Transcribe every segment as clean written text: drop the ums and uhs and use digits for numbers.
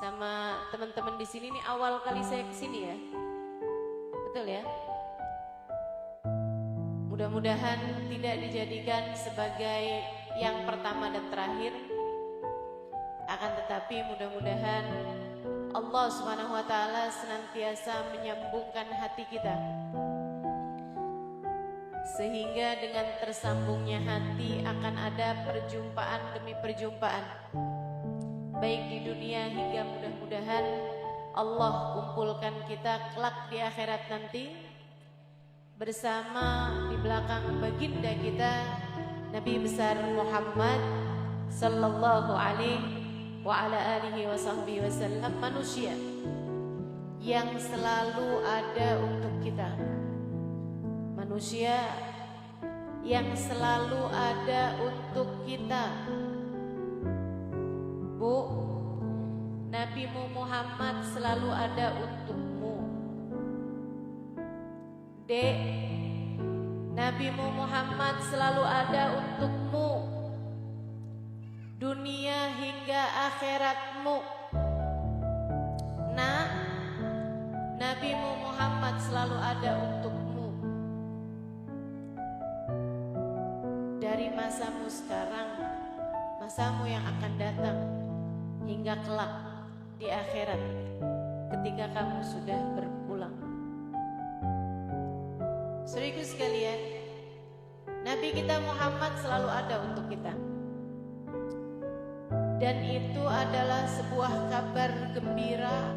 sama teman-teman di sini. Ini awal kali saya kesini ya, betul ya? Mudah-mudahan tidak dijadikan sebagai yang pertama dan terakhir, akan tetapi mudah-mudahan Allah Subhanahu wa Ta'ala senantiasa menyambungkan hati kita, sehingga dengan tersambungnya hati akan ada perjumpaan demi perjumpaan, baik di dunia hingga mudah-mudahan Allah kumpulkan kita kelak di akhirat nanti bersama di belakang baginda kita Nabi besar Muhammad sallallahu alaihi wa ala alihi wa sahbihi wasallam, manusia yang selalu ada untuk kita, manusia yang selalu ada untuk kita. Bu, Nabimu Muhammad selalu ada untukmu. Dek, Nabimu Muhammad selalu ada untukmu, dunia hingga akhiratmu. Nak, Nabimu Muhammad selalu ada untukmu. Dari masamu sekarang, masamu yang akan datang, hingga kelak di akhirat ketika kamu sudah berpulang. Saudaraku sekalian, Nabi kita Muhammad selalu ada untuk kita. Dan itu adalah sebuah kabar gembira,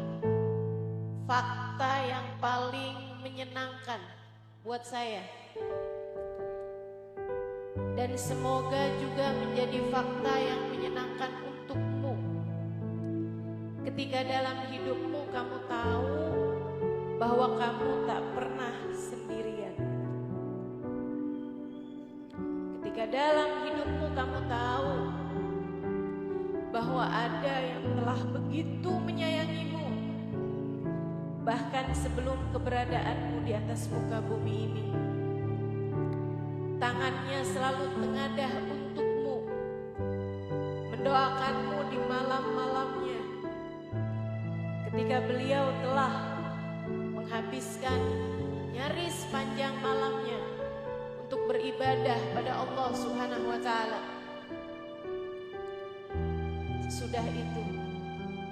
fakta yang paling menyenangkan buat saya. Dan semoga juga menjadi fakta yang menyenangkan untukmu. Ketika dalam hidupmu kamu tahu bahwa kamu tak pernah sendirian. Ketika dalam hidupmu kamu tahu bahwa ada yang telah begitu menyayangimu, bahkan sebelum keberadaanmu di atas muka bumi ini. Tangannya selalu tengadah untukmu, mendoakanmu di malam-malamnya, ketika beliau telah menghabiskan nyaris panjang malamnya untuk beribadah pada Allah Subhanahu wa Ta'ala. Sesudah itu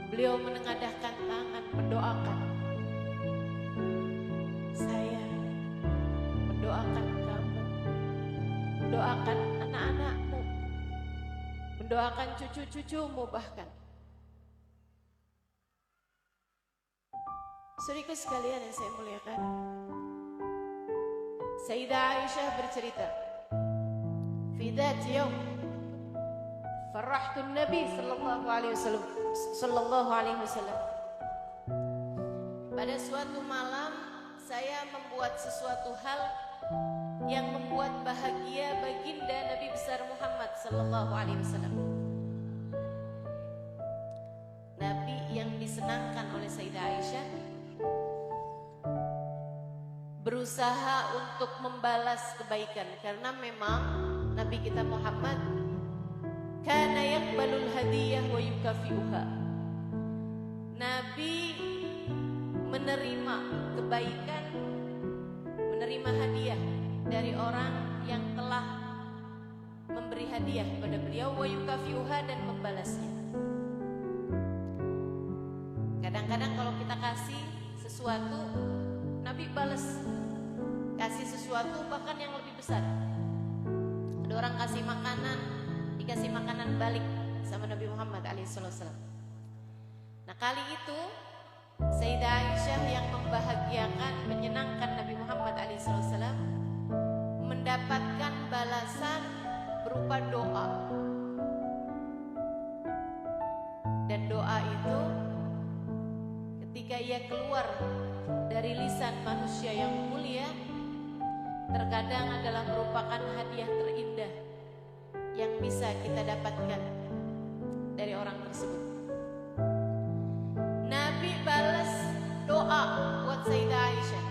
beliau menengadahkan tangan mendoakan saya, mendoakan kamu, mendoakan anak-anakmu, mendoakan cucu-cucumu bahkan. Saudaraku sekalian yang saya muliakan, Sayyidah Aisyah bercerita, "Fi dzati yaum farahtu Nabi sallallahu alaihi wasallam." Pada suatu malam saya membuat sesuatu hal yang membuat bahagia baginda Nabi besar Muhammad sallallahu alaihi wasallam. Nabi yang disenangkan oleh Sayyidah Aisyah berusaha untuk membalas kebaikan, karena memang Nabi kita Muhammad kana yaqbalul hadiyah wa yukafi'uha. Nabi menerima kebaikan, menerima hadiah dari orang yang telah memberi hadiah kepada beliau, wa yukafi'uha, dan membalasnya. Kadang-kadang kalau kita kasih sesuatu, Nabi balas, kasih sesuatu bahkan yang lebih besar. Ada orang kasih makanan, dikasih makanan balik sama Nabi Muhammad alaihissalam. Nah, kali itu Sayyidah Aisyah yang membahagiakan, menyenangkan Nabi Muhammad alaihissalam mendapatkan balasan berupa doa. Dan doa itu ketika ia keluar dari lisan manusia yang mulia, terkadang adalah merupakan hadiah terindah yang bisa kita dapatkan dari orang tersebut. Nabi balas doa buat Sayyidah Aisyah.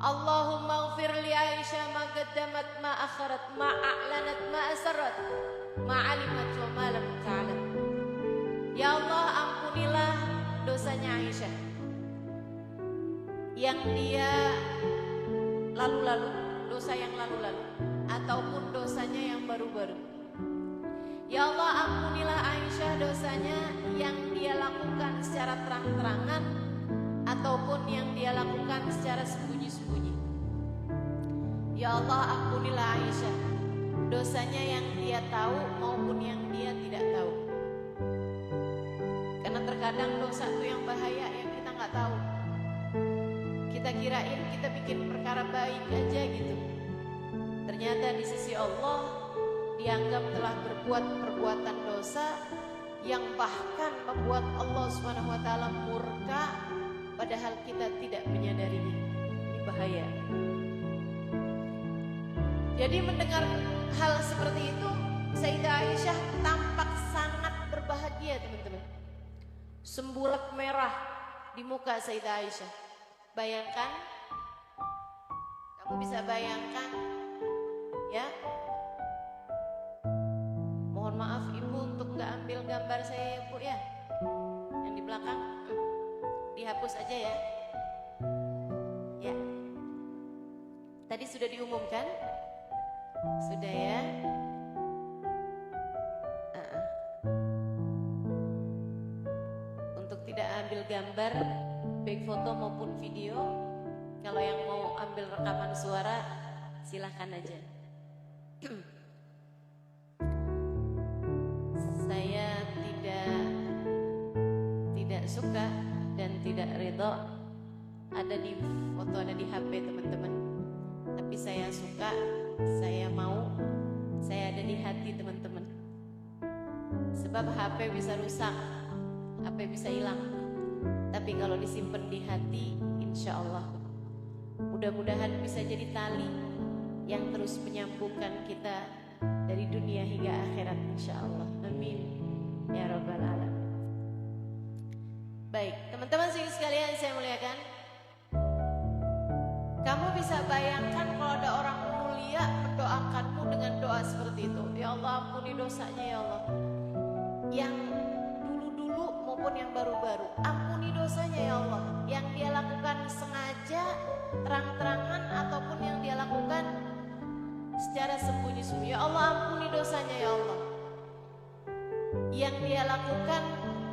Allahumma ighfir li Aisyah ma qaddamat ma akharat ma a'lanat ma asarrat ma alimat wa ma lam ta'lam. Ya Allah, ampunilah dosanya Aisyah yang dia lalu-lalu, dosa yang lalu-lalu, ataupun dosanya yang baru-baru. Ya Allah, ampunilah Aisyah dosanya yang dia lakukan secara terang-terangan ataupun yang dia lakukan secara sembunyi-sembunyi. Ya Allah, ampunilah Aisyah dosanya yang dia tahu maupun yang dia tidak tahu. Karena terkadang dosa itu yang bahaya yang kita nggak tahu. Kita kirain kita bikin perkara baik aja gitu. Ternyata di sisi Allah dianggap telah berbuat perbuatan dosa yang bahkan membuat Allah SWT murka, padahal kita tidak menyadarinya. Ini bahaya. Jadi mendengar hal seperti itu, Sayyidah Aisyah tampak sangat berbahagia, teman-teman. Semburat merah di muka Sayyidah Aisyah. Bayangkan, kamu bisa bayangkan, ya. Mohon maaf Ibu untuk nggak ambil gambar saya ya Bu ya. Yang di belakang, dihapus aja ya. Ya. Tadi sudah diumumkan? Sudah ya. Untuk tidak ambil gambar baik foto maupun video, kalau yang mau ambil rekaman suara silahkan aja. Saya tidak suka dan tidak ridho ada di foto, ada di HP teman-teman. Tapi saya suka, saya mau, saya ada di hati teman-teman. Sebab HP bisa rusak, HP bisa hilang. Tapi kalau disimpan di hati, insya Allah mudah-mudahan bisa jadi tali yang terus menyambungkan kita dari dunia hingga akhirat, insya Allah. Amin ya rabbal alamin. Baik, teman-teman sekalian saya muliakan, kamu bisa bayangkan kalau ada orang mulia mendoakanmu dengan doa seperti itu. Ya Allah, ampuni dosanya ya Allah, yang dulu-dulu maupun yang baru-baru. Ampuni dosanya ya Allah, yang dia lakukan sengaja, terang-terangan, ataupun yang dia lakukan secara sembunyi-sembunyi. Ya Allah, ampuni dosanya ya Allah, yang dia lakukan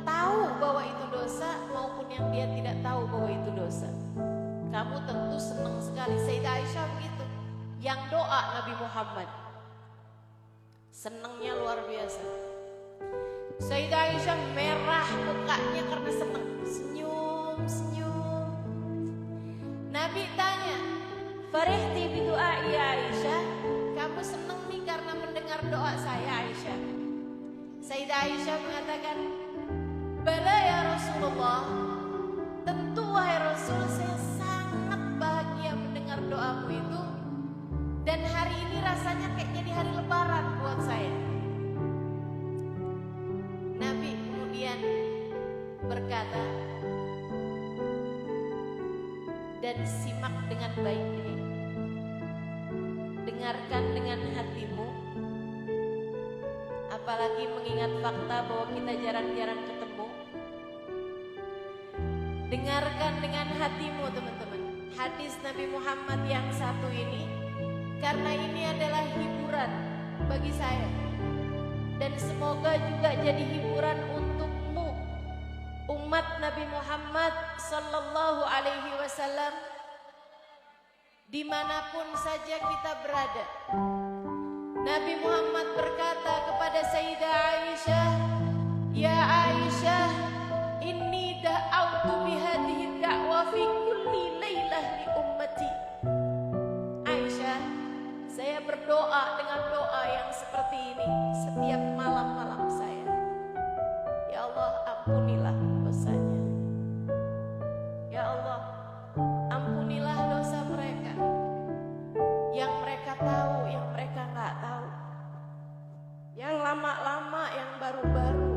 tahu bahwa itu dosa maupun yang dia tidak tahu bahwa itu dosa. Kamu tentu senang sekali. Sayyidah Aisyah begitu, yang doa Nabi Muhammad, senangnya luar biasa. Sayyidah Aisyah merah mukanya karena senang, senyum. Nabi tanya, "Farihti bi du'ai Aisyah?" Kamu senang nih karena mendengar doa saya Aisyah? Sayyidah Aisyah mengatakan, "Bala ya Rasulullah, tentu wahai Rasul, saya sangat bahagia mendengar doamu itu, dan hari ini rasanya kayak jadi hari lebaran buat saya." Nabi kemudian berkata, "Dan simak dengan baik ini, dengarkan dengan hatimu, apalagi mengingat fakta bahwa kita jarang-jarang ketemu. Dengarkan dengan hatimu teman-teman hadis Nabi Muhammad yang satu ini, karena ini adalah hiburan bagi saya, dan semoga juga jadi hiburan untukmu, umat Nabi Muhammad sallallahu alaihi wasallam, dimanapun saja kita berada." Nabi Muhammad berkata kepada Sayyidah Aisyah, "Ya Aisyah, inni da'autu bihadhihi da'wa fi kulli lailah li ummati." Aisyah, saya berdoa dengan doa yang seperti ini setiap malam-malam saya. Ya Allah, ampunilah dosanya. Ya Allah, ampunilah dosa mereka, yang mereka tahu, yang mereka nggak tahu, yang lama-lama, yang baru-baru.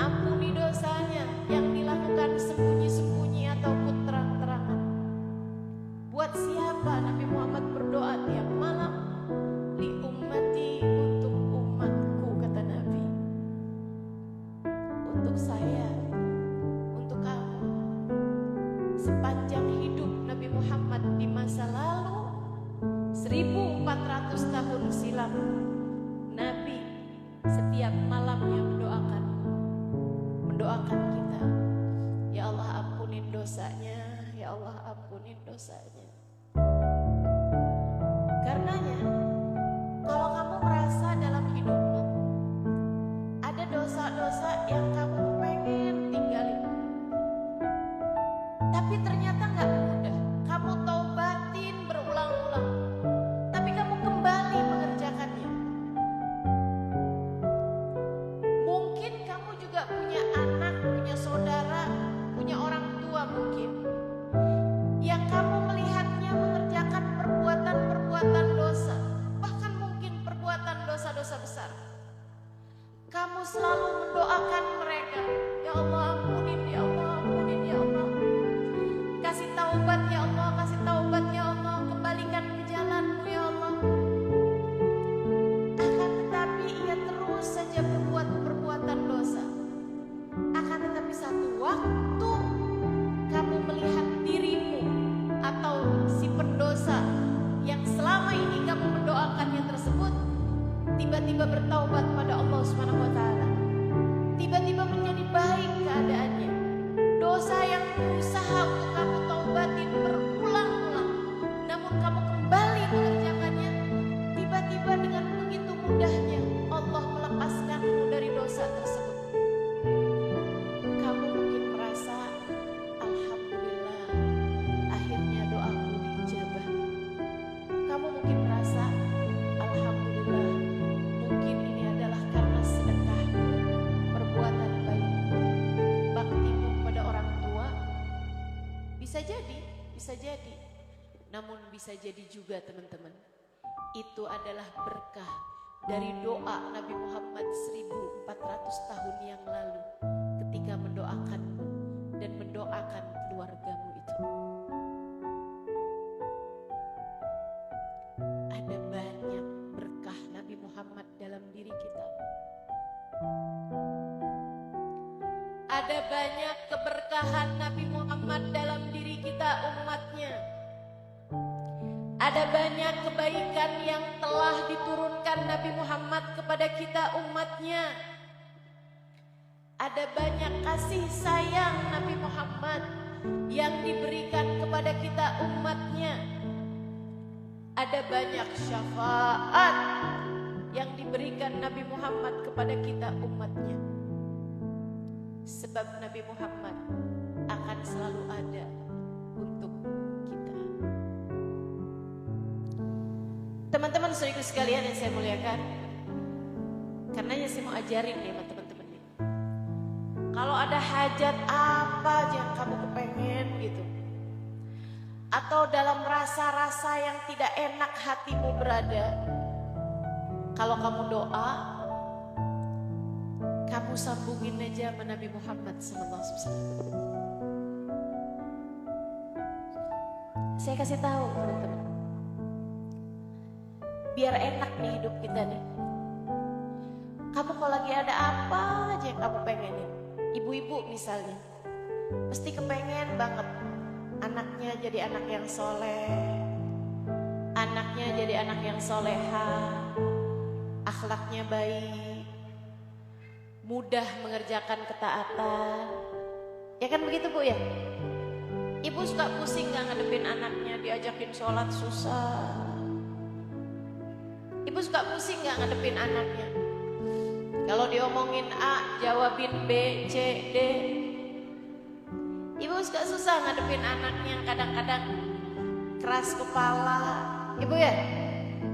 Ampuni dosanya yang dilakukan sembunyi-sembunyi ataupun terang-terangan. Buat siapa Nabi Muhammad berdoa tiap malam? Li ummati, untuk umatku, kata Nabi. Untuk saya, untuk 1400 tahun silam, Nabi setiap malamnya mendoakan kita, ya Allah ampunin dosanya, ya Allah ampunin dosanya. Karenanya kalau kamu merasa dalam hidupmu ada dosa-dosa yang kamu pengen tinggalin, tapi ternyata gak mudah, kamu taubatin berulang-ulang, tapi kamu kembali mengerjakannya. Mungkin kamu juga punya anak, punya saudara, punya orang tua mungkin, yang kamu melihatnya mengerjakan perbuatan-perbuatan dosa, bahkan mungkin perbuatan dosa-dosa besar. Kamu selalu mendoakan mereka, ya Allah ampunin, ya Allah ampunin, ya Allah. Kasih taubat ya Allah, kasih taubat ya Allah, kembalikan ke jalanmu ya Allah. Akan tetapi ia terus saja berbuat perbuatan dosa. Akan tetapi satu waktu kamu melihat dirimu atau si pendosa yang selama ini kamu mendoakannya tersebut tiba-tiba bertaubat pada Allah Subhanahu wa taala. Tiba-tiba menjadi baik keadaannya. Dosa yang berusaha untuk kamu taubatin berulang-ulang, namun kamu kembali mengerjakannya, tiba-tiba dengan begitu mudahnya Allah melepaskanmu dari dosa tersebut. Kamu mungkin merasa, alhamdulillah, akhirnya doaku diijabah. Kamu mungkin merasa, alhamdulillah, mungkin ini adalah karena sedekahmu, perbuatan baikmu, baktimu pada orang tua. Bisa jadi. Namun bisa jadi juga teman-teman, itu adalah berkah dari doa Nabi Muhammad 1400 tahun yang lalu ketika mendoakanmu dan mendoakan keluargamu itu. Ada banyak berkah Nabi Muhammad dalam diri kita. Ada banyak keberkahan Nabi Muhammad dalam diri kita umatnya. Ada banyak kebaikan yang telah diturunkan Nabi Muhammad kepada kita umatnya. Ada banyak kasih sayang Nabi Muhammad yang diberikan kepada kita umatnya. Ada banyak syafaat yang diberikan Nabi Muhammad kepada kita umatnya. Sebab Nabi Muhammad akan selalu ada untuk kita. Teman-teman saudaraku sekalian yang saya muliakan, karenanya saya mau ajarin nih sama teman-teman nih. Kalau ada hajat apa aja yang kamu kepengen gitu, atau dalam rasa-rasa yang tidak enak hatimu berada, kalau kamu doa, kamu sambungin aja sama Nabi Muhammad SAW. Saya kasih tahu teman-teman, biar enak nih hidup kita nih. Kamu kalau lagi ada apa aja yang kamu pengenin, ibu-ibu misalnya, pasti kepengen banget anaknya jadi anak yang soleh, anaknya jadi anak yang soleha, akhlaknya baik, mudah mengerjakan ketaatan. Ya kan begitu Bu ya? Ibu suka pusing gak ngadepin anaknya, diajakin sholat susah. Ibu suka pusing gak ngadepin anaknya, kalau diomongin A jawabin B, C, D. Ibu suka susah ngadepin anaknya yang kadang-kadang keras kepala. Ibu ya?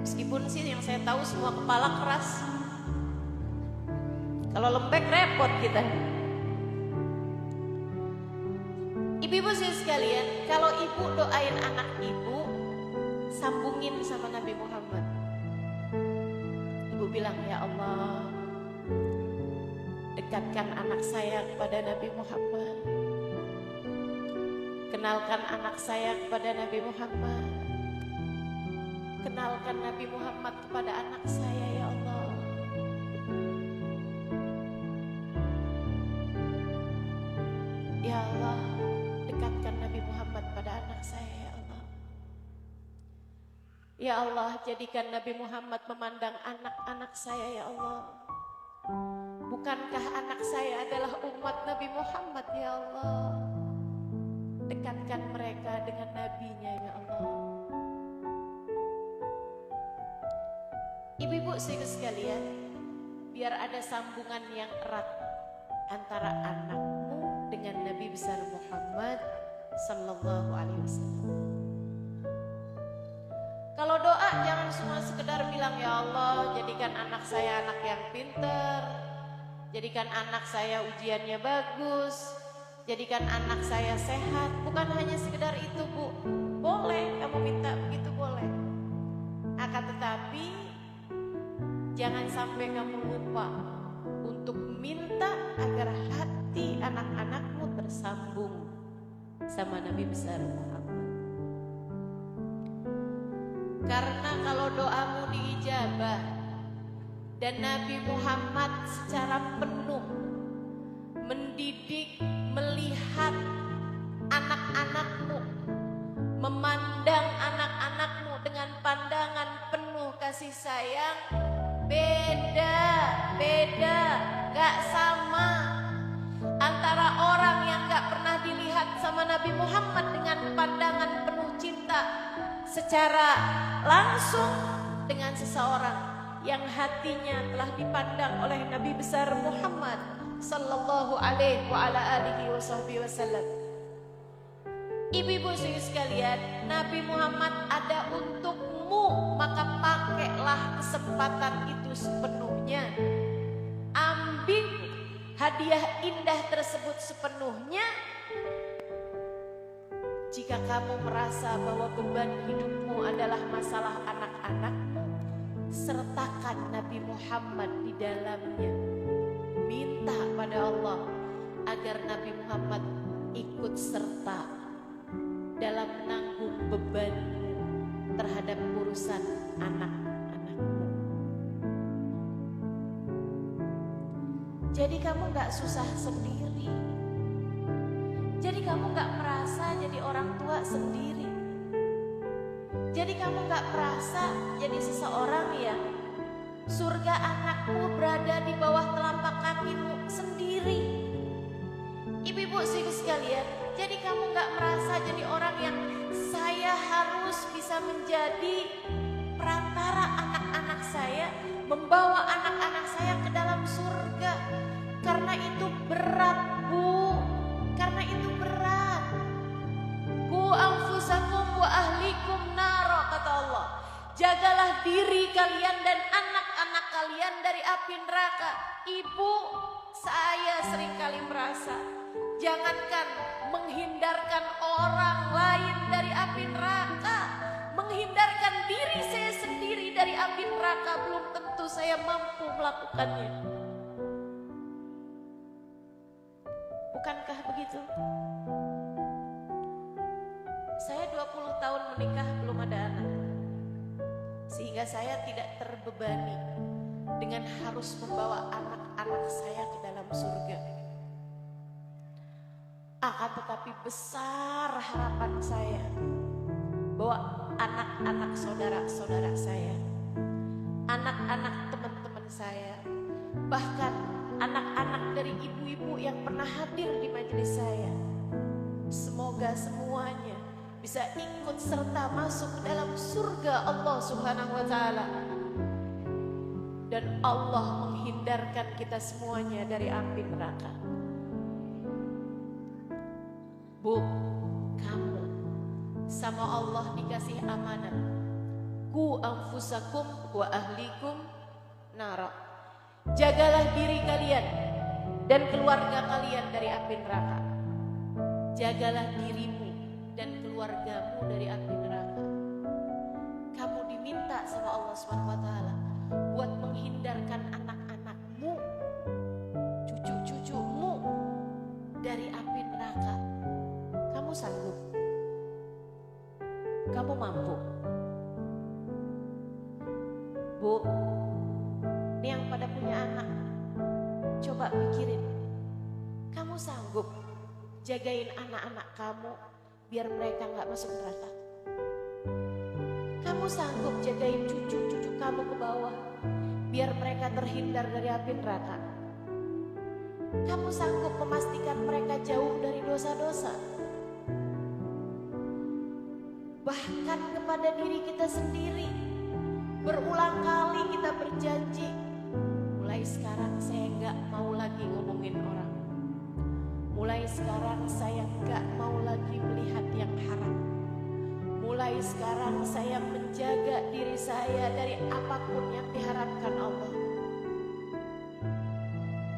Meskipun sih yang saya tahu semua kepala keras, kalau lembek repot kita. Ibu-ibu sekalian, kalau ibu doain anak ibu, sambungin sama Nabi Muhammad. Ibu bilang, ya Allah, dekatkan anak saya kepada Nabi Muhammad. Kenalkan anak saya kepada Nabi Muhammad. Kenalkan Nabi Muhammad kepada anak saya, ya Allah. Ya Allah, dekatkan Nabi Muhammad pada anak saya, ya Allah. Ya Allah, jadikan Nabi Muhammad memandang anak-anak saya ya Allah. Bukankah anak saya adalah umat Nabi Muhammad ya Allah? Dekatkan mereka dengan nabinya ya Allah. Ibu-ibu sekalian, biar ada sambungan yang erat antara anakmu dengan Nabi besar Muhammad sallallahu alaihi wasallam. Kalau doa jangan cuma sekedar bilang ya Allah, jadikan anak saya anak yang pintar, jadikan anak saya ujiannya bagus, jadikan anak saya sehat. Bukan hanya sekedar itu Bu. Boleh kamu minta begitu, boleh. Akan tetapi jangan sampai kamu lupa untuk minta agar hati anak-anakmu tersambung sama Nabi besar Muhammad. Karena kalau doamu diijabah dan Nabi Muhammad secara penuh mendidik, melihat anak-anakmu, memandang anak-anakmu dengan pandangan penuh kasih sayang, beda, gak sama antara orang yang gak pernah dilihat sama Nabi Muhammad dengan pandangan penuh cinta secara langsung dengan seseorang yang hatinya telah dipandang oleh Nabi besar Muhammad sallallahu alaihi wa ala alihi wasallam. Ibu-ibu sekalian, Nabi Muhammad ada untukmu, maka pakailah kesempatan itu sepenuhnya. Ambil hadiah indah tersebut sepenuhnya. Jika kamu merasa bahwa beban hidupmu adalah masalah anak-anakmu, sertakan Nabi Muhammad di dalamnya. Minta pada Allah agar Nabi Muhammad ikut serta dalam menanggung bebanmu terhadap urusan anak-anakmu. Jadi kamu gak susah sendiri. Jadi kamu gak merasa jadi orang tua sendiri. Jadi kamu gak merasa jadi seseorang yang surga anakmu berada di bawah telapak kakimu sendiri. Ibu-ibu sekalian, jadi kamu gak merasa jadi orang yang saya harus bisa menjadi perantara anak-anak saya, membawa anak-anak saya ke dalam surga. Karena itu berat Bu, karena itu berat. Ku anfusakum wa ahlikum naro, kata Allah. Jagalah diri kalian dan anak-anak kalian dari api neraka. Ibu, saya seringkali merasa, jangankan menghindarkan orang lain dari api neraka, menghindarkan diri saya sendiri dari api neraka belum tentu saya mampu melakukannya. Bukankah begitu? Saya 20 tahun menikah belum ada anak, sehingga saya tidak terbebani dengan harus membawa anak-anak saya ke dalam surga. Akan tetapi besar harapan saya bahwa anak-anak saudara-saudara saya, anak-anak teman-teman saya, bahkan anak-anak dari ibu-ibu yang pernah hadir di majelis saya, semoga semuanya bisa ikut serta masuk ke dalam surga Allah Subhanahu wa Ta'ala, dan Allah menghindarkan kita semuanya dari api neraka. Bu, kamu sama Allah dikasih amanah. Ku anfusakum wa ahlikum nara. Jagalah diri kalian dan keluarga kalian dari api neraka. Jagalah dirimu dan keluargamu dari api neraka. Kamu diminta sama Allah SWT buat menghindarkan anak-anakmu, cucu-cucumu dari api neraka. Kamu sanggup? Kamu mampu? Bu, ini yang pada punya anak, coba pikirin, kamu sanggup jagain anak-anak kamu biar mereka gak masuk neraka? Kamu Kamu sanggup jagain cucu-cucu kamu ke bawah, biar mereka terhindar dari api neraka. Kamu sanggup memastikan mereka jauh dari dosa-dosa. Bahkan kepada diri kita sendiri, berulang kali kita berjanji, mulai sekarang saya nggak mau lagi ngomongin orang. Mulai sekarang saya nggak mau lagi melihat yang haram. Mulai sekarang saya menjaga diri saya dari apapun yang diharapkan Allah.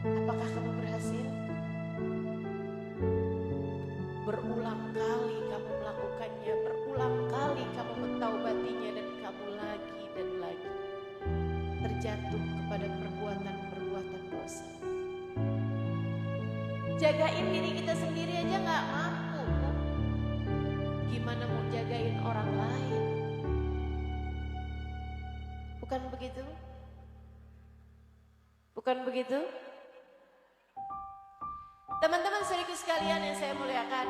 Apakah kamu berhasil? Berulang kali kamu melakukannya, berulang kali kamu mentaubatinya, dan kamu lagi dan lagi terjatuh kepada perbuatan-perbuatan dosa. Jagain diri kita sendiri aja gak mampu, gimana mau jagain orang lain? Bukan begitu? Bukan begitu? Teman-teman saudaraku sekalian yang saya muliakan,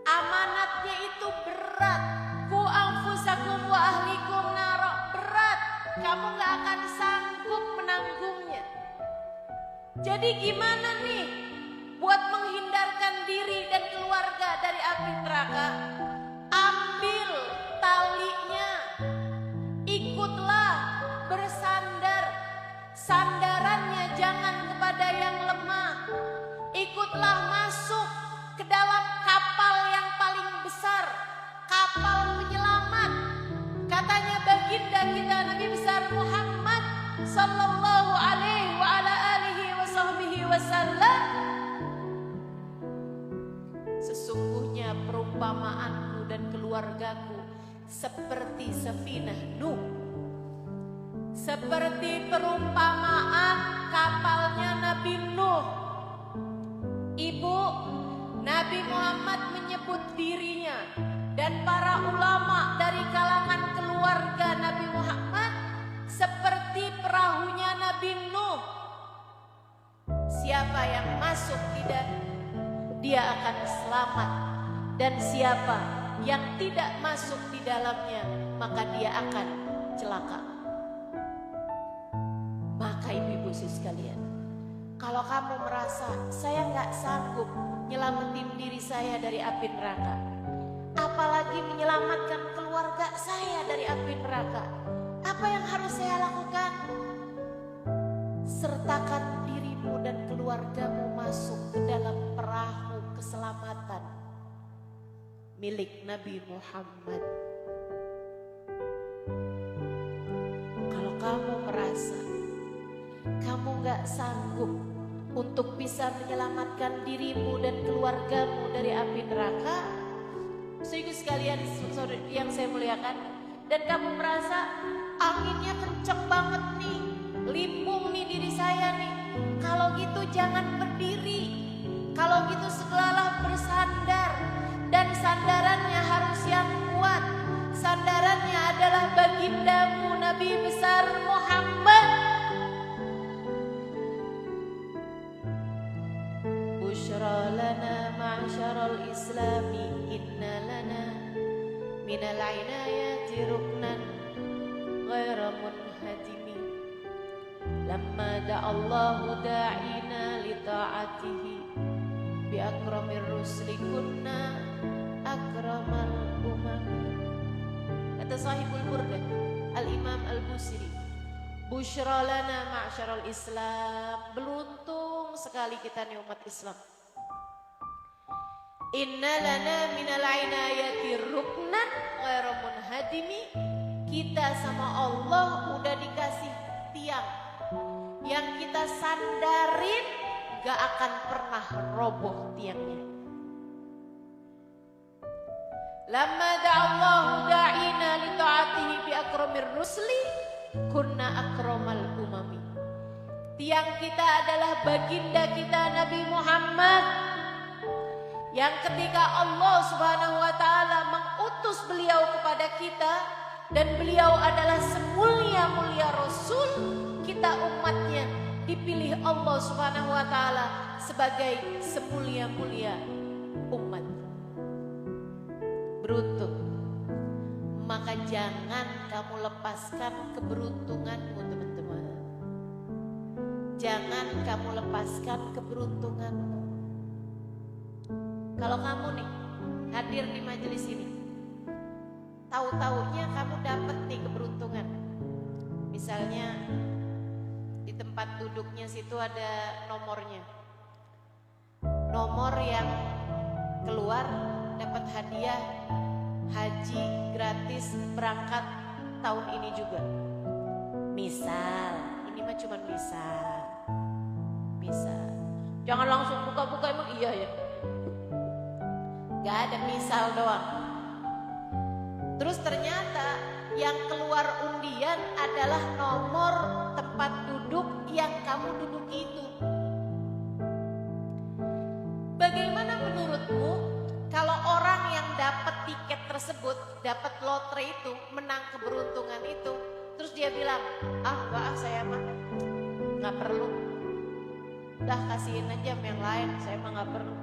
amanatnya itu berat. Ku anfusakum wa ahlikum naro, berat. Kamu gak akan sanggup menanggungnya. Jadi gimana nih buat menghindarkan diri dan keluarga dari api neraka? Ambil talinya, ikutlah bersandar. Sandarannya jangan kepada yang lemah. Ikutlah masuk ke dalam kapal yang paling besar, kapal penyelamat. Katanya baginda kita Nabi besar Muhammad sallallahu alaihi wa ala alihi wa sahbihi wasallam, sesungguhnya perumpamaanku dan keluargaku seperti safinah Nuh, seperti perumpamaan kapalnya Nabi Nuh. Ibu, Nabi Muhammad menyebut dirinya dan para ulama dari kalangan keluarga Nabi Muhammad seperti perahunya Nabi Nuh. Siapa yang masuk tidak, dia akan selamat, dan siapa yang tidak masuk di dalamnya, maka dia akan celaka. Maka ibu-ibu sekalian, kalau kamu merasa saya nggak sanggup nyelamatin diri saya dari api neraka, apalagi menyelamatkan keluarga saya dari api neraka, apa yang harus saya lakukan? Sertakan dirimu dan keluargamu masuk ke dalam perahu keselamatan milik Nabi Muhammad. Kalau kamu merasa kamu gak sanggup untuk bisa menyelamatkan dirimu dan keluargamu dari api neraka, saudara sekalian yang saya muliakan, dan kamu merasa anginnya kenceng banget nih, limbung nih diri saya nih, kalau gitu jangan berdiri, kalau gitu segeralah bersandar, dan sandarannya harus yang kuat. Sandarannya adalah bagindamu Nabi besar Muhammad. Bushra lana ma'syaral islami, inna lana minal inayati ruknan ghaira munhadimi. Lamma da'allahu da'ina li ta'atihi bi akramir rusli kunna akramal umami. Kata sahibul burdah Al-Imam Al-Busiri, busyra lana ma'syaral Islam, beruntung sekali kita nih umat Islam. Inna lana minal inayati ruknan ghairu munhadimi, kita sama Allah udah dikasih tiang yang kita sandarin gak akan pernah roboh tiangnya. Lamma da'allahu da'ina li ta'atihi bi akramir rusli kunna akramal umami. Tiang kita adalah baginda kita Nabi Muhammad, yang ketika Allah Subhanahu wa taala mengutus beliau kepada kita, dan beliau adalah semulia-mulia rasul, kita umatnya dipilih Allah Subhanahu wa taala sebagai semulia-mulia umat. Beruntung. Maka maka jangan kamu lepaskan keberuntunganmu, teman-teman. Jangan kamu lepaskan keberuntunganmu. Kalau kamu nih hadir di majelis ini, tahu-taunya kamu dapat nih keberuntungan. Misalnya di tempat duduknya situ ada nomornya. Nomor yang keluar dapat hadiah haji gratis berangkat tahun ini juga. Misal, ini mah cuma misal. Jangan langsung buka-buka, emang iya ya? Gak ada, misal doang. Terus ternyata yang keluar undian adalah nomor tempat duduk yang kamu duduki itu. Bagaimana menurutmu kalau orang yang dapat tiket tersebut, dapat lotre itu, menang keberuntungan itu, terus dia bilang, enggak, saya mah nggak perlu, udah kasihin aja sama yang lain, saya mah nggak perlu.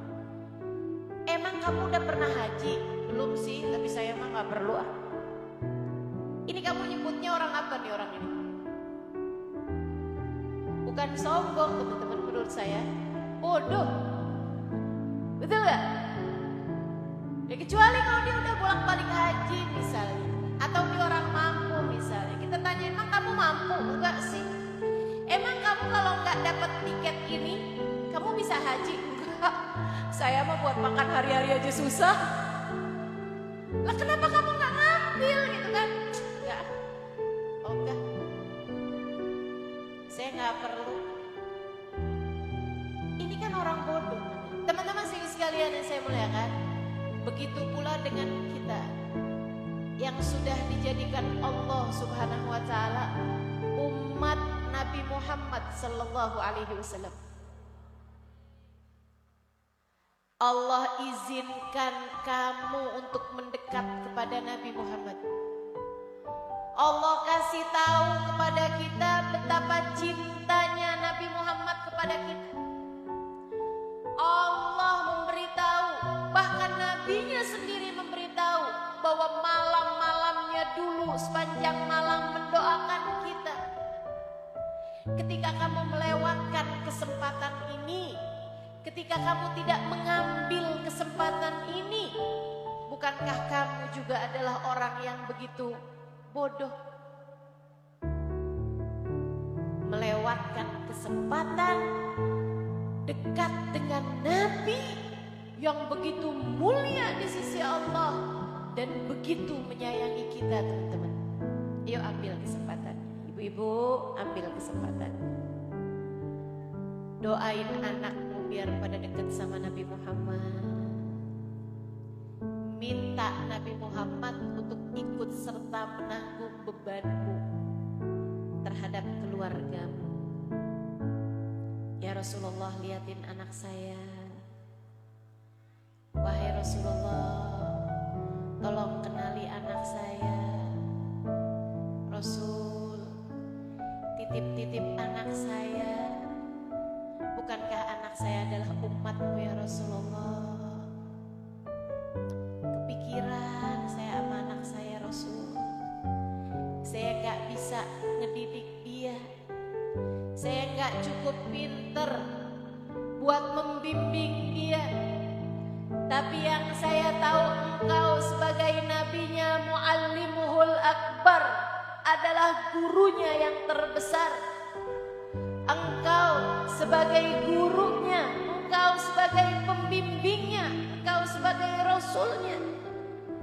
Emang kamu udah pernah haji? Belum sih, tapi saya mah nggak perlu ah. Ini kamu nyebutnya orang apa nih orang ini? Bukan sombong teman-teman, menurut saya bodoh. Betul gak? Ya kecuali kalau dia udah bolak-balik haji misalnya, atau dia orang mampu misalnya. Kita tanya, emang kamu mampu? Enggak sih. Emang kamu kalau nggak dapat tiket ini, kamu bisa haji? Enggak. Saya mah buat makan hari-hari aja susah. Lah kenapa kamu nggak ngambil gitu kan? Enggak. Oh enggak. Saya nggak perlu. Ini kan orang bodoh. Teman-teman sekalian yang saya muliakan, begitu pula dengan kita yang sudah dijadikan Allah Subhanahu wa taala umat Nabi Muhammad sallallahu alaihi wasallam. Allah izinkan kamu untuk mendekat kepada Nabi Muhammad. Allah kasih tahu kepada kita betapa cintanya Nabi Muhammad kepada kita. Allah memberitahu, bahkan nabinya sendiri memberitahu bahwa malam-malamnya dulu sepanjang malam mendoakan kita. Ketika kamu melewatkan kesempatan ini, ketika kamu tidak mengambil kesempatan ini, bukankah kamu juga adalah orang yang begitu bodoh? Melewatkan kesempatan dekat dengan Nabi yang begitu mulia di sisi Allah dan begitu menyayangi kita, teman-teman. Yuk ambil kesempatan. Ibu-ibu ambil kesempatan. Doain anakmu biar pada dekat sama Nabi Muhammad. Minta Nabi Muhammad untuk ikut serta menanggung bebanmu terhadap keluargamu. Ya Rasulullah, liatin anak saya. Wahai Rasulullah, tolong kenali anak saya. Rasul, titip-titip anak saya. Bukankah anak saya adalah umatmu ya Rasulullah? Kepikiran saya sama anak saya Rasul. Saya gak bisa ngedidik dia. Saya gak cukup pinter buat membimbing dia. Tapi yang saya tahu, engkau sebagai nabinya muallimuhul akbar adalah gurunya yang terbesar. Engkau sebagai gurunya, engkau sebagai pembimbingnya, engkau sebagai rasulnya.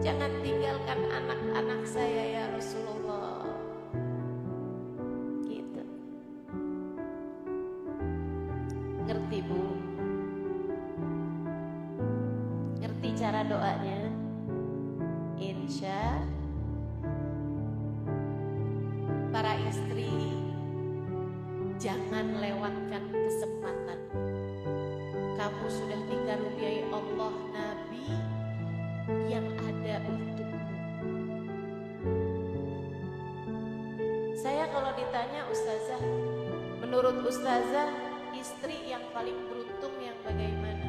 Jangan tinggalkan anak-anak saya ya Rasulullah. Gitu. Ngerti Bu? Ngerti cara doanya? Insya para istri, jangan lewatkan kesempatan. Kamu sudah dikaruniai Allah Nabi yang ada untukmu. Saya kalau ditanya Ustazah, menurut Ustazah istri yang paling beruntung yang bagaimana?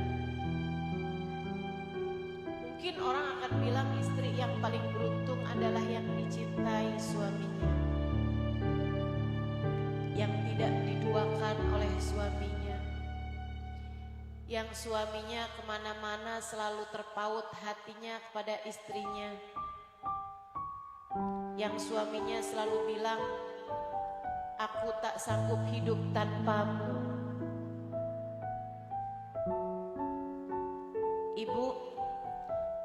Mungkin orang akan bilang istri yang paling beruntung adalah yang dicintai suaminya, yang tidak diduakan oleh suaminya, yang suaminya kemana-mana selalu terpaut hatinya kepada istrinya, yang suaminya selalu bilang, aku tak sanggup hidup tanpamu. Ibu,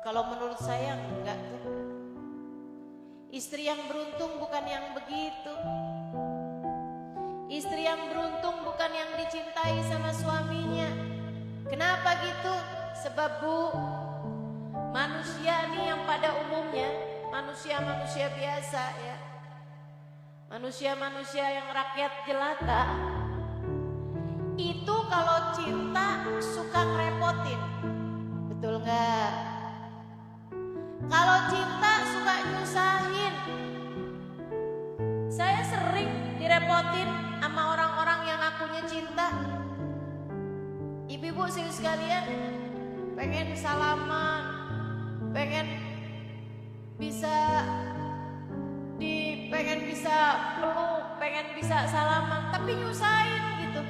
kalau menurut saya enggak tuh. Istri yang beruntung bukan yang begitu. Istri yang beruntung bukan yang dicintai sama suaminya. Kenapa gitu? Sebab Bu, manusia nih yang pada umumnya, manusia-manusia biasa ya, manusia-manusia yang rakyat jelata, itu kalau cinta suka ngerepotin. Betul nggak? Kalau cinta suka nyusahin. Saya sering direpotin sama orang-orang yang akunya cinta. Ibu-ibu sekalian, pengen salaman, pengen bisa peluk, pengen bisa salaman, tapi nyusahin gitu.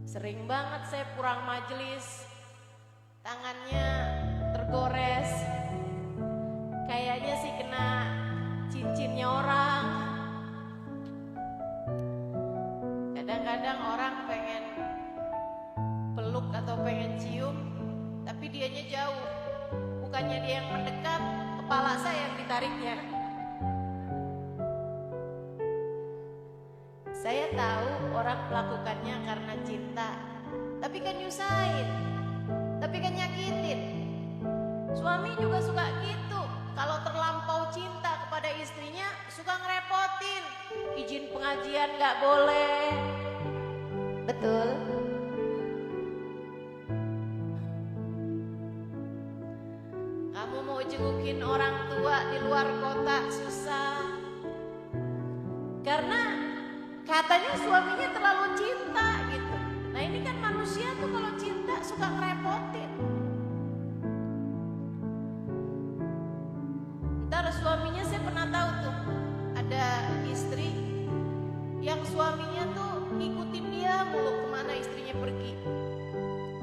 Sering banget saya pulang majelis, tangannya tergores, kayaknya sih kena cincinnya orang. Kadang-kadang orang pengen peluk atau pengen cium, tapi dianya jauh. Bukannya dia yang mendekat, kepala saya yang ditariknya. Saya tahu orang melakukannya karena cinta, tapi kan nyusahin, tapi kan nyakitin. Suami juga suka gitu. Kalau terlampau cinta kepada istrinya, suka ngerepotin. Izin pengajian gak boleh. Betul? Kamu mau jengukin orang tua di luar kota susah. Karena katanya suaminya terlalu cinta gitu. Nah ini kan manusia tuh kalau cinta suka ngerepotin. Ntar suaminya saya pernah tahu tuh, ada istri yang suaminya tuh ngikutin dia mulu kemana istrinya pergi.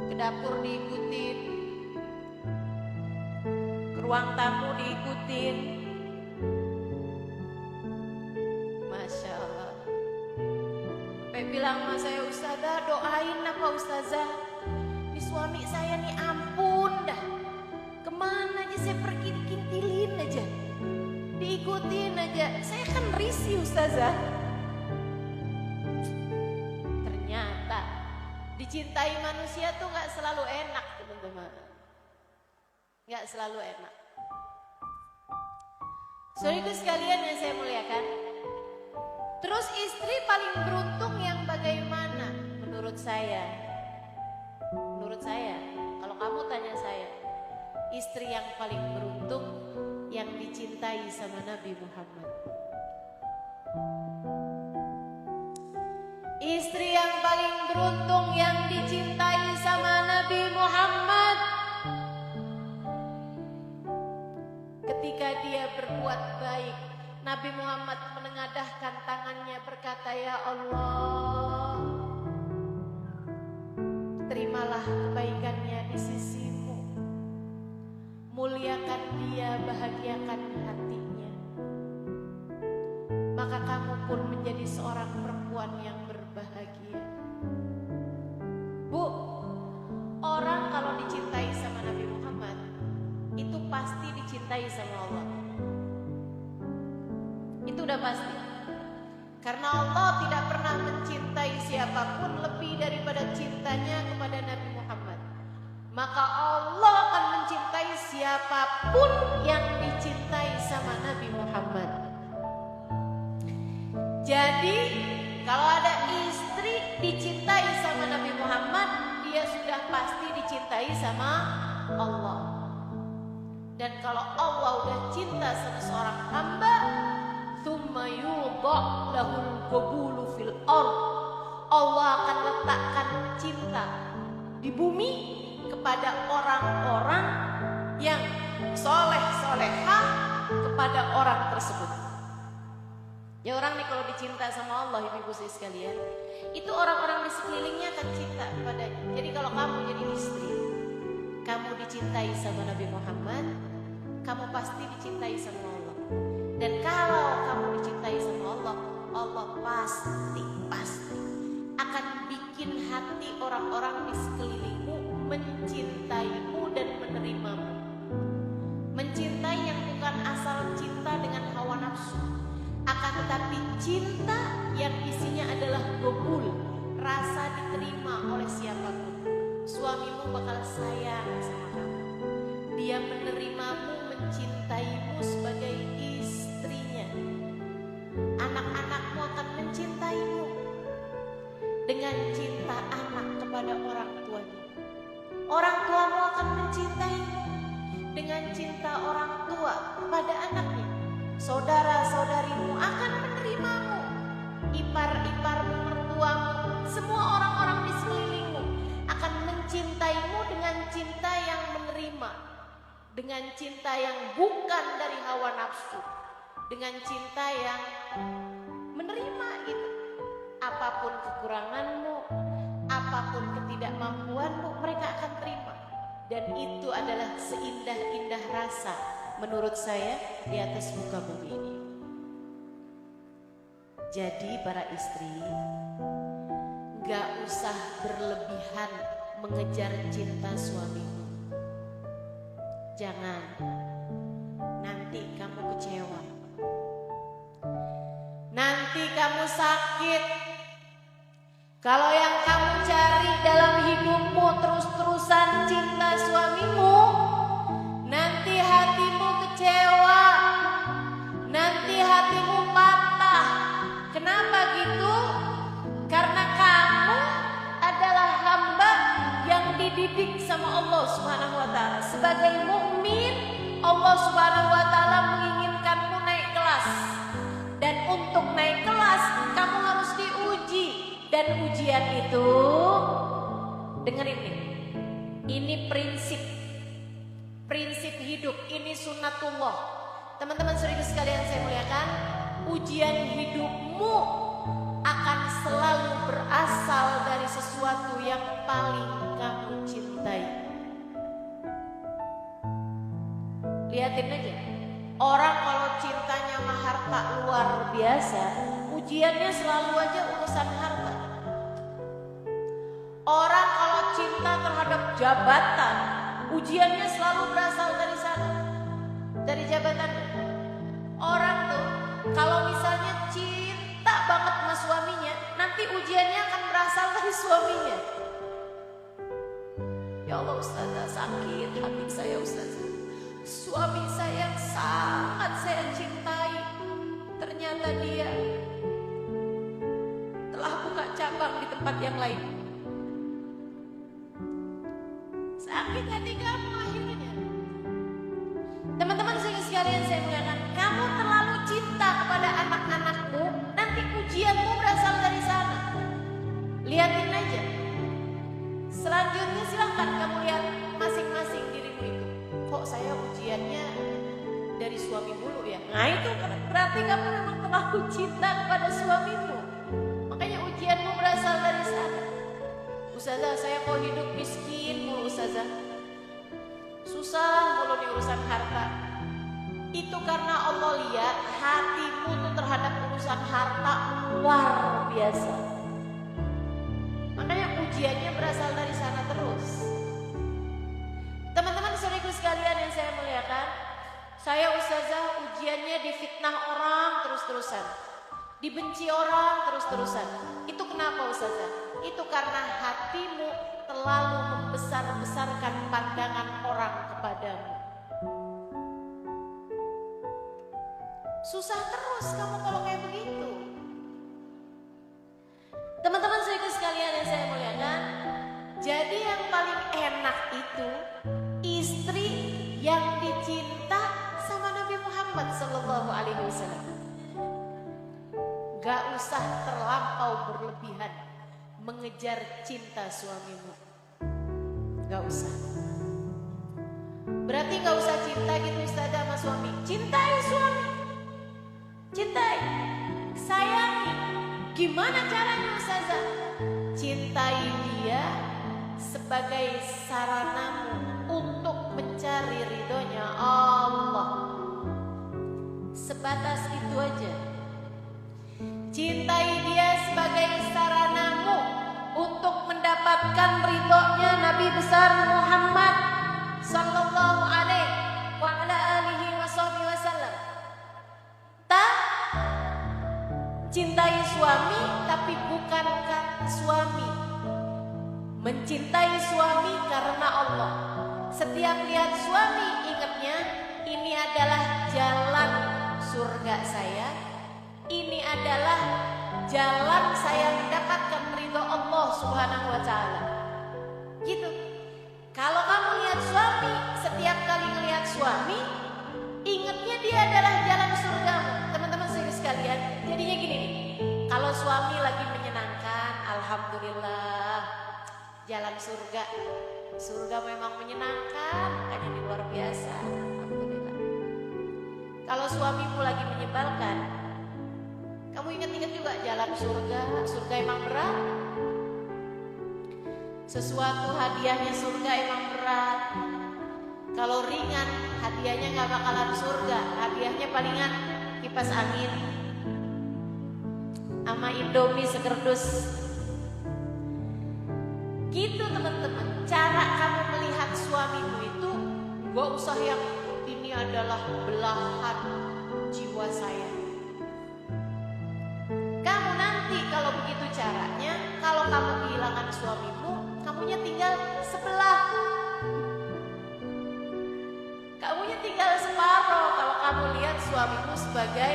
Ke dapur diikutin, ke ruang tamu diikutin. Masya Allah. Sampai bilang sama saya, Ustazah doain apa Ustazah, ini suami saya nih ampun dah, kemana aja saya pergi dikintilin aja, diikutin aja. Saya kan risih Ustazah. Ternyata dicintai manusia tuh gak selalu enak teman-teman, gak selalu enak. Saudaraku sekalian yang saya muliakan, terus istri paling beruntung yang bagaimana? Menurut saya, kalau kamu tanya saya, istri yang paling beruntung yang dicintai sama Nabi Muhammad. Istri yang paling beruntung yang dicintai sama Nabi Muhammad. Ketika dia berbuat baik, Nabi Muhammad menengadahkan tangannya berkata, ya Allah, terimalah kebaikannya di sisimu, muliakan dia, bahagiakan hatinya, maka kamu pun menjadi seorang perempuan yang berbahagia. Bu, orang kalau dicintai sama Nabi Muhammad, itu pasti dicintai sama Allah. Itu udah pasti. Karena Allah tidak pernah mencintai siapapun lebih daripada cintanya kepada Nabi Muhammad. Maka Allah akan mencintai siapapun yang dicintai sama Nabi Muhammad. Jadi kalau ada istri dicintai sama Nabi Muhammad, dia sudah pasti dicintai sama Allah. Dan kalau Allah udah cinta sama seorang hamba, tsumma yudha' lahul qabulu fil ardh, Allah akan letakkan cinta di bumi kepada orang-orang yang soleh solehah kepada orang tersebut. Ya orang nih kalau dicinta sama Allah, ibu-ibu sekalian, itu orang-orang di sekelilingnya akan cinta kepadanya. Jadi kalau kamu jadi istri, kamu dicintai sama Nabi Muhammad, kamu pasti dicintai sama Allah. Dan kalau kamu dicintai sama Allah, Allah pasti akan bikin hati orang-orang di sekelilingmu mencintaimu dan menerimamu. Mencintai yang bukan asal cinta dengan hawa nafsu, akan tetapi cinta yang isinya adalah qabul, rasa diterima oleh siapapun. Suamimu bakal sayang sama kamu. Dia menerimamu, mencintaimu sebagai istrinya. Anak-anakmu akan mencintaimu dengan cinta anak kepada orang tuanya. Orang tuamu akan mencintaimu dengan cinta orang tua kepada anaknya. Saudara-saudarimu akan menerimamu, ipar-iparmu, mertuamu, semua orang-orang di sekelilingmu akan mencintaimu dengan cinta yang menerima, dengan cinta yang bukan dari hawa nafsu, dengan cinta yang menerima itu. Apapun kekuranganmu, apapun ketidakmampuanmu, mereka akan terima. Dan itu adalah seindah-indah rasa menurut saya di atas muka bumi ini. Jadi para istri, gak usah berlebihan mengejar cinta suamimu. Jangan, nanti kamu kecewa, nanti kamu sakit. Kalau yang kamu cari dalam hidupmu terus-terusan cinta suamimu, nanti hatimu kecewa, nanti hatimu patah. Kenapa gitu? Karena kamu adalah hamba yang dididik sama Allah Subhanahu wa taala. Sebagai mukmin, Allah Subhanahu wa taala menginginkanmu naik kelas. Dan untuk naik kelas, kamu harus diuji. Dan ujian itu, dengerin nih, ini prinsip hidup, ini sunnatullah. Teman-teman saudara sekalian saya muliakan, ujian hidupmu akan selalu berasal dari sesuatu yang paling kamu cintai. Lihatin aja, orang kalau cintanya sama harta luar biasa, ujiannya selalu aja urusan harta. Orang kalau cinta terhadap jabatan, ujiannya selalu berasal dari sana, dari jabatan. Orang tuh kalau misalnya cinta banget sama suaminya, nanti ujiannya akan berasal dari suaminya. Ya Allah Ustazah, sakit hati saya Ustazah. Suami saya yang sangat saya cintai, ternyata dia telah buka cabang di tempat yang lain. Sakit hati kamu akhirnya. Teman-teman sekalian saya muliakan, kamu terlalu cinta kepada anak-anakmu, nanti ujianmu berasal dari sana. Lihatin aja. Selanjutnya silahkan kamu lihat masing-masing dirimu itu. Kok saya ujiannya dari suami mulu ya? Nah itu berarti kamu memang terlalu cinta kepada suamimu. Makanya ujianmu berasal dari sana. Ustazah, saya kok hidup miskin mulu Ustazah. Susah mulu nih urusan harta. Itu karena Allah lihat hatimu tuh terhadap urusan harta luar biasa. Makanya ujiannya berasal dari sana terus. Teman-teman saudaraku sekalian yang saya muliakan, saya Ustazah ujiannya difitnah orang terus-terusan, dibenci orang terus-terusan. Itu kenapa Ustazah? Itu karena hatimu terlalu membesar-besarkan pandangan orang kepadamu. Susah terus kamu kalau kayak begitu. Teman-teman saudara sekalian yang saya muliakan, jadi yang paling enak itu istri yang dicinta sama Nabi Muhammad SAW. Gak usah terlampau berlebihan mengejar cinta suamimu. Gak usah. Berarti nggak usah cinta gitu Ustazah sama suami. Cintai suami, cintai, sayangi. Gimana caranya Ustazah? Cintai dia sebagai saranamu untuk mencari ridhonya Allah. Sebatas itu aja. Cintai dia sebagai saranamu untuk mendapatkan ridhonya Nabi besar Muhammad sallallahu alaihi wa ala alihi wasallam. Tak cintai suami tapi bukan karena suami. Mencintai suami karena Allah. Setiap lihat suami ingatnya ini adalah jalan surga saya. Ini adalah jalan saya mendapatkan ridho Allah Subhanahu wa taala. Gitu. Kalau kamu lihat suami, setiap kali melihat suami, ingatnya dia adalah jalan surgamu. Teman-teman sekalian, jadinya gini nih. Kalau suami lagi menyenangkan, alhamdulillah, jalan surga. Surga memang menyenangkan, makanya ini luar biasa. Alhamdulillah. Kalau suamimu lagi menyebalkan, kamu ingat-ingat juga jalan surga. Surga emang berat. Sesuatu hadiahnya surga emang berat. Kalau ringan, hadiahnya gak bakalan surga. Hadiahnya palingan kipas angin sama Indomie sekerdus. Gitu teman-teman. Cara kamu melihat suamimu itu gak usah yang ini adalah belahan jiwa saya. Kamu nanti kalau begitu caranya, kalau kamu kehilangan suamimu, kamunya tinggal sebelah. Kamunya tinggal separuh kalau kamu lihat suamimu sebagai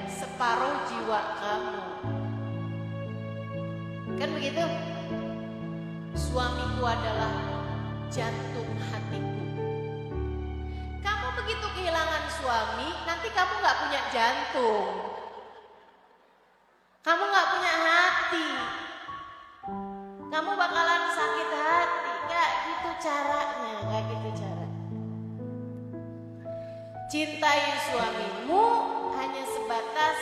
separuh jiwa kamu. Kan begitu? Suamiku adalah jantung hatiku. Kamu begitu kehilangan suami, nanti kamu gak punya jantung. Kamu gak punya hati. Kamu bakalan sakit hati. Gak gitu caranya, gak gitu cara. Cintai suamimu hanya sebatas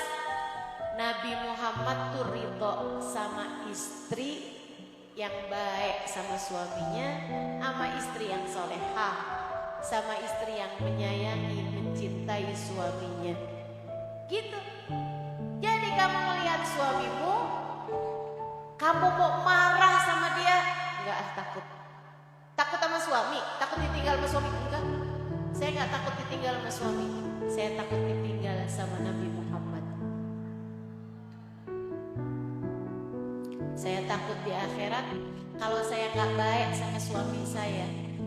Nabi Muhammad tuh ridho sama istri yang baik sama suaminya, sama istri yang solehah, sama istri yang menyayangi, mencintai suaminya. Gitu. Jadi kamu melihat suamimu, kamu mau marah sama dia, enggak takut. Takut sama suami, takut ditinggal sama suami, enggak. Saya enggak takut ditinggal sama suami, saya takut ditinggal sama Nabi Muhammad. Saya takut di akhirat kalau saya enggak baik sama suami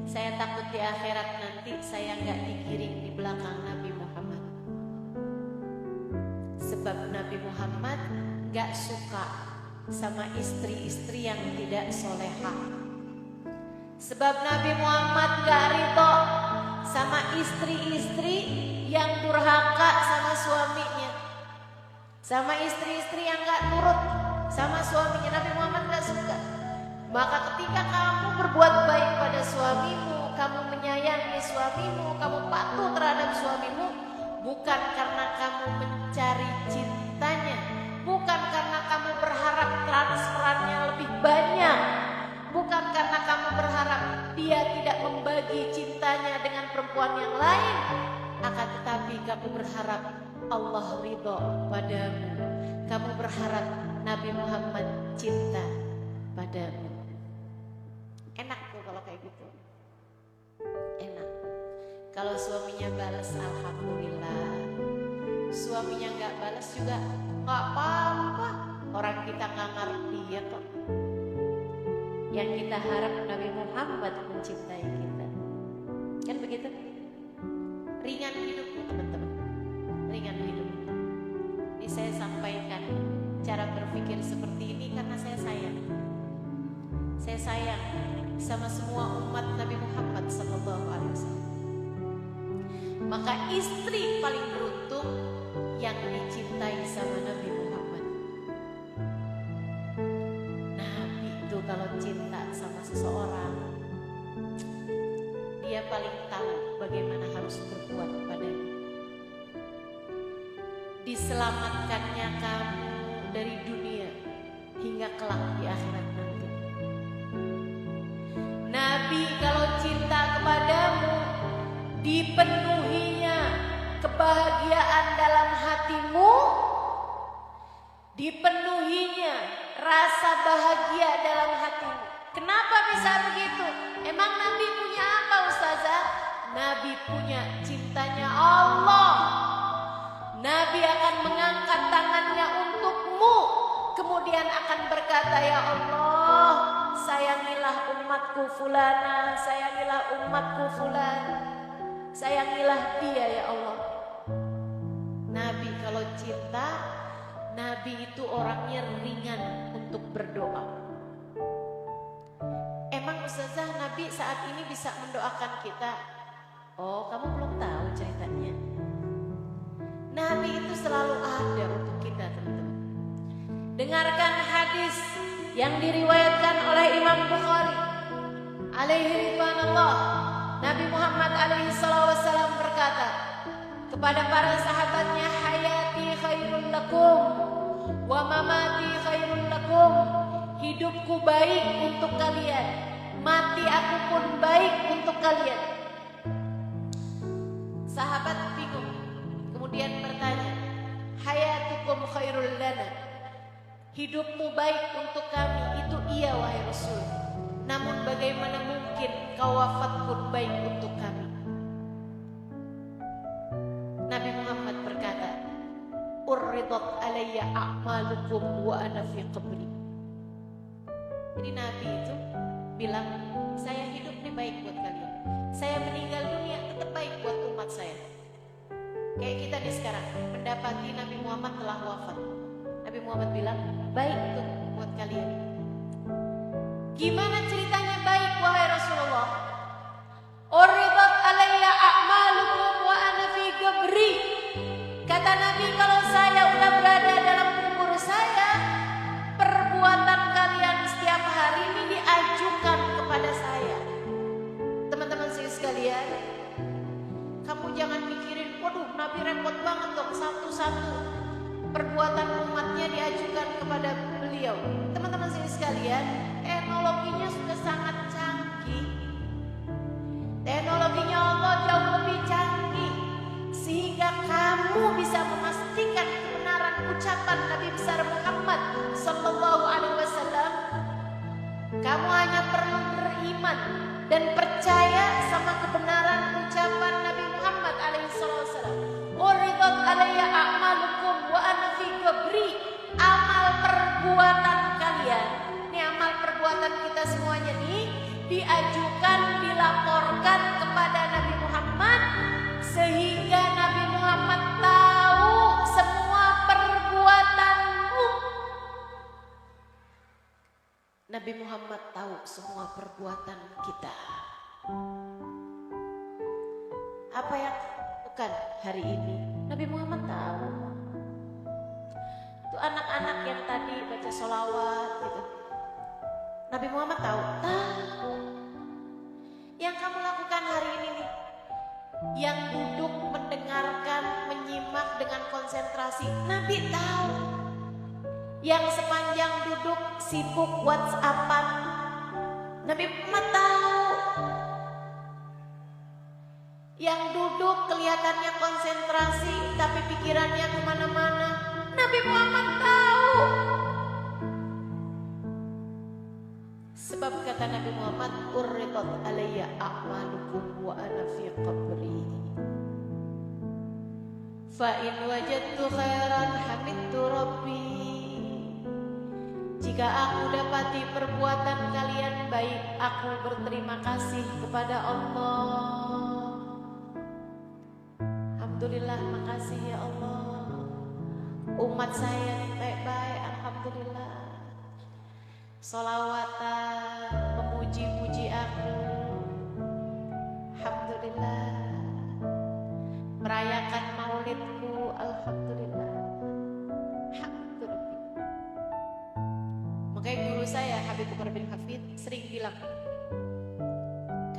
saya takut di akhirat nanti saya enggak digiring di belakang Nabi Muhammad. Sebab Nabi Muhammad gak suka sama istri-istri yang tidak solehah. Sebab Nabi Muhammad gak ridho sama istri-istri yang durhaka sama suaminya, sama istri-istri yang gak nurut sama suaminya. Nabi Muhammad gak suka. Maka ketika kamu berbuat baik pada suamimu, kamu menyayangi suamimu, kamu patuh terhadap suamimu, bukan karena kamu mencari cintanya, bukan karena kamu berharap transferannya lebih banyak, bukan karena kamu berharap dia tidak membagi cintanya dengan perempuan yang lain, akan tetapi kamu berharap Allah ridho padamu, kamu berharap Nabi Muhammad cinta padamu. Enak tuh kalau kayak gitu. Enak. Kalau suaminya balas alhamdulillah. Suaminya nggak balas juga nggak apa-apa. Orang kita nggak ngerti ya kok. Yang kita harap Nabi Muhammad mencintai kita. Kan begitu? Ringan hidupmu teman-teman. Ringan hidup. Ini saya sampaikan cara berpikir seperti ini karena saya sayang. Saya sayang sama semua umat Nabi Muhammad SAW. Maka istri paling beruntung yang dicintai sama Nabi Muhammad. Nabi itu kalau cinta sama seseorang, dia Dia paling tahu bagaimana harus berbuat padanya. Diselamatkannya kamu dari dunia hingga kelak di akhirat nanti. Nabi kalau cinta kepadamu, dipenuhinya kebahagiaan dalam hatimu, dipenuhinya rasa bahagia dalam hatimu. Kenapa bisa begitu? Emang Nabi punya apa, Ustazah? Nabi punya cintanya Allah. Nabi akan mengangkat tangannya untukmu, kemudian akan berkata, ya Allah, sayangilah umatku fulana, sayangilah umatku fulan, sayangilah dia ya Allah. Nabi kalau cinta, Nabi itu orangnya ringan untuk berdoa. Emang Ustazah, Nabi saat ini bisa mendoakan kita? Oh, kamu belum tahu ceritanya. Nabi itu selalu ada untuk kita, teman-teman. Dengarkan hadis yang diriwayatkan oleh Imam Bukhari alaihi ridwanullah. Nabi Muhammad alaihi sallallahu wasallam berkata kepada para sahabatnya, hayati khairul lakum wa mamati khairul lakum. Hidupku baik untuk kalian, mati aku pun baik untuk kalian. Sahabat bingung, kemudian bertanya, hayatukum khairul lana. Hidupmu baik untuk kami, itu iya wahai Rasul. Namun bagaimana mungkin kau wafat pun baik untuk kami? Nabi Muhammad berkata, urridat alayya a'malukum wa ana fi qabri. Jadi Nabi itu bilang, saya hidup nih baik buat kalian, saya meninggal dunia tetap baik buat umat saya. Kayak kita nih sekarang mendapati Nabi Muhammad telah wafat. Nabi Muhammad bilang, baik tuh buat kalian. Gimana ceritanya baik wahai Rasulullah? Uridat alayya a'malukum wa ana fi qabri. Kata Nabi, kalau saya udah berada dalam kubur saya, perbuatan kalian setiap hari ini diajukan kepada saya. Teman-teman sekalian, kamu jangan mikirin, waduh Nabi repot banget dong, satu-satu perbuatan umatnya diajukan kepada beliau. Teman-teman sekalian, teknologinya sudah sangat canggih. Teknologinya Allah jauh lebih canggih, sehingga kamu bisa memastikan kebenaran ucapan Nabi besar Muhammad sallallahu alaihi wasallam. Kamu hanya perlu beriman dan percaya sama kebenaran ucapan Nabi Muhammad alaihi wasallam. Uridat alayya a'malukum wa ana fi qabri. Amal perbuatan kalian, ini amal perbuatan kita semuanya nih, diajukan, dilaporkan kepada Nabi Muhammad, sehingga Nabi Muhammad tahu semua perbuatanmu. Nabi Muhammad tahu semua perbuatan kita. Apa yang bukan hari ini, Nabi Muhammad tahu. Itu anak-anak yang tadi baca sholawat gitu, Nabi Muhammad tahu. Yang kamu lakukan hari ini nih, yang duduk mendengarkan, menyimak dengan konsentrasi, Nabi tahu. Yang sepanjang duduk sibuk WhatsAppan, Nabi Muhammad tahu. Yang duduk kelihatannya konsentrasi tapi pikirannya kemana-mana, Nabi Muhammad tahu. Sebab kata Nabi Muhammad, urridat alayya a'malukum wa ana fi qabri. Fa in wajadtu khairan hamidtu rabbi. Jika aku dapati perbuatan kalian baik, aku berterima kasih kepada Allah. Alhamdulillah, makasih ya Allah. Umat saya baik-baik, alhamdulillah. Sholawatan, memuji-puji aku, alhamdulillah. Merayakan maulidku, alhamdulillah. Alhamdulillah. Makanya guru saya Habib Umar bin Hafid sering bilang,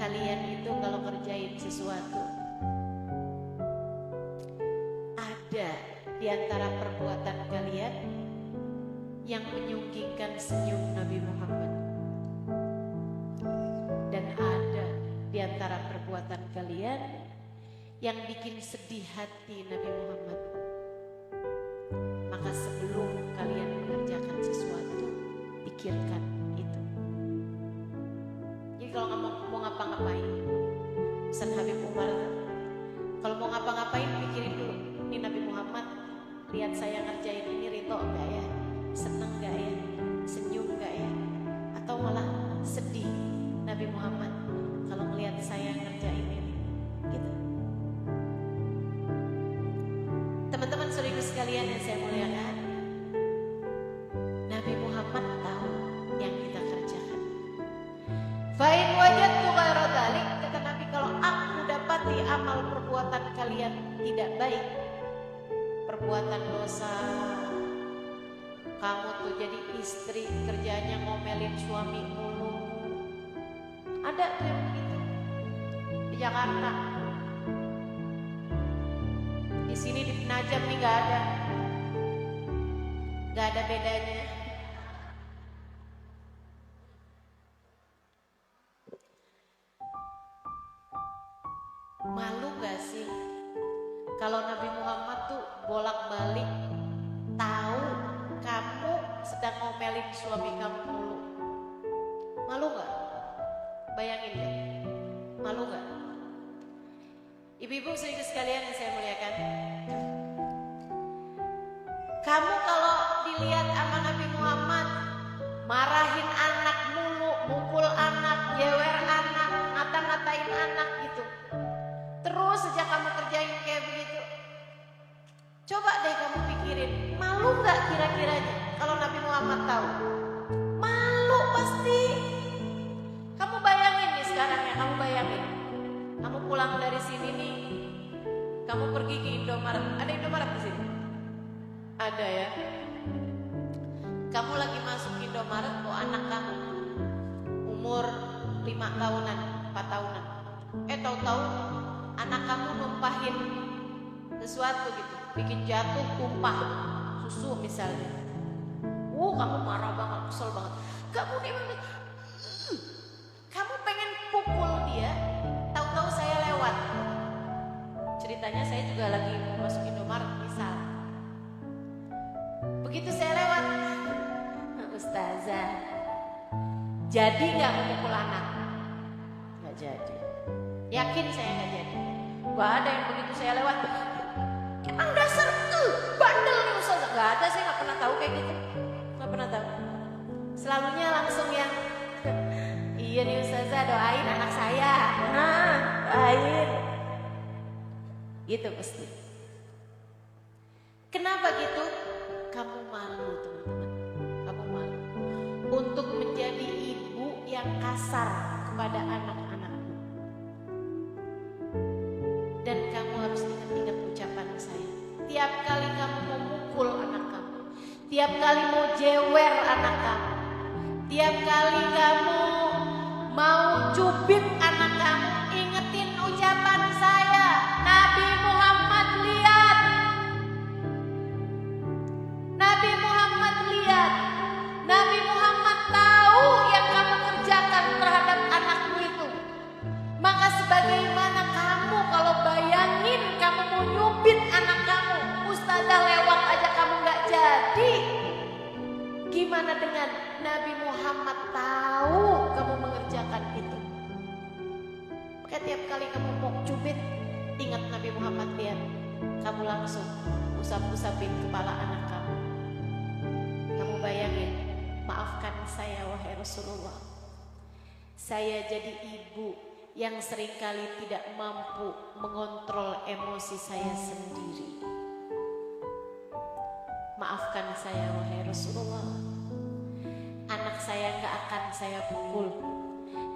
kalian itu kalau ngerjain sesuatu. Ada di antara perbuatan kalian yang menyunggingkan senyum Nabi Muhammad. Dan ada di antara perbuatan kalian yang bikin sedih hati Nabi Muhammad. Maka sebelum kalian mengerjakan sesuatu, pikirkan itu. Jadi kalau mau ngapa-ngapain, pesan Habib Umar, kalau mau ngapa-ngapain pikirin dulu, ini Nabi Muhammad lihat saya ngerjain ini ridho enggak ya, seneng enggak ya, senyum enggak ya, atau malah sedih Nabi Muhammad kalau melihat saya ngerjain ini, gitu. Teman-teman saudara sekalian yang saya muliakan, Nabi Muhammad tahu yang kita kerjakan. Fa'in wajadtu ghaira dzalik, kata Nabi, kalau aku dapati amal perbuatan kalian tidak baik, perbuatan dosa, kamu tuh jadi istri kerjanya ngomelin suami mulu. Ada tuh yang begitu di Jakarta. Di sini di Penajam nih nggak ada bedanya. Malu gak sih kalau Nabi Muhammad tuh bolak-balik tahu kamu sedang ngomelin suami kamu mulu? Malu gak? Bayangin deh, malu gak? Ibu-ibu saudara sekalian yang saya muliakan, kamu kalau dilihat sama Nabi Muhammad marahin anak mulu, mukul anak, jewer anak, ngata-ngatain anak gitu, terus sejak kamu kerjain kayak begitu, coba deh kamu pikirin, malu gak kira-kiranya kalau Nabi Muhammad tahu? Malu pasti. Kamu bayangin nih sekarang ya, kamu bayangin, kamu pulang dari sini nih, kamu pergi ke Indomaret. Ada Indomaret di sini? Ada ya. Kamu lagi masuk Indomaret, bawa anak kamu umur 5 tahunan, 4 tahunan. Tahu-tahu anak kamu numpahin sesuatu gitu, bikin jatuh, tumpah susu misalnya. Kamu marah banget, kesel banget. Kamu kamu pengen pukul dia, tahu-tahu saya lewat. Ceritanya saya juga lagi mau masuk Indomaret misal. Begitu saya lewat, Ustazah, jadi nggak memukul anak? Nggak jadi. Yakin saya nggak jadi. Gak ada yang begitu saya lewat, emang dasar bandel nih Ustazah. Nggak ada, saya nggak pernah tahu kayak gitu. Nggak pernah tahu. Selalunya langsung yang iya nih Ustazah, doain anak saya. Doain. Gitu pasti. Kenapa gitu? Kamu malu teman-teman. Kamu malu untuk menjadi ibu yang kasar kepada anak-anakmu. Dan kamu harus ingat-ingat ucapan saya. Tiap kali kamu mau mukul anak kamu, tiap kali mau jewer anak kamu, tiap kali kamu mau cubit anak kamu, ingetin ucapan saya. Nabi Muhammad lihat. Nabi Muhammad lihat. Nabi Muhammad tahu yang kamu kerjakan terhadap anakmu itu. Maka sebagaimana kamu kalau bayangin kamu mau nyubit anak kamu, ustazah lewat aja kamu gak jadi, gimana dengan Nabi Muhammad tahu kamu mengerjakan itu? Maka tiap kali kamu mau cubit, ingat Nabi Muhammad lihat. Kamu langsung usap-usapin kepala anak kamu. Kamu bayangin, maafkan saya wahai Rasulullah. Saya jadi ibu yang seringkali tidak mampu mengontrol emosi saya sendiri. Maafkan saya wahai Rasulullah. Anak saya gak akan saya pukul,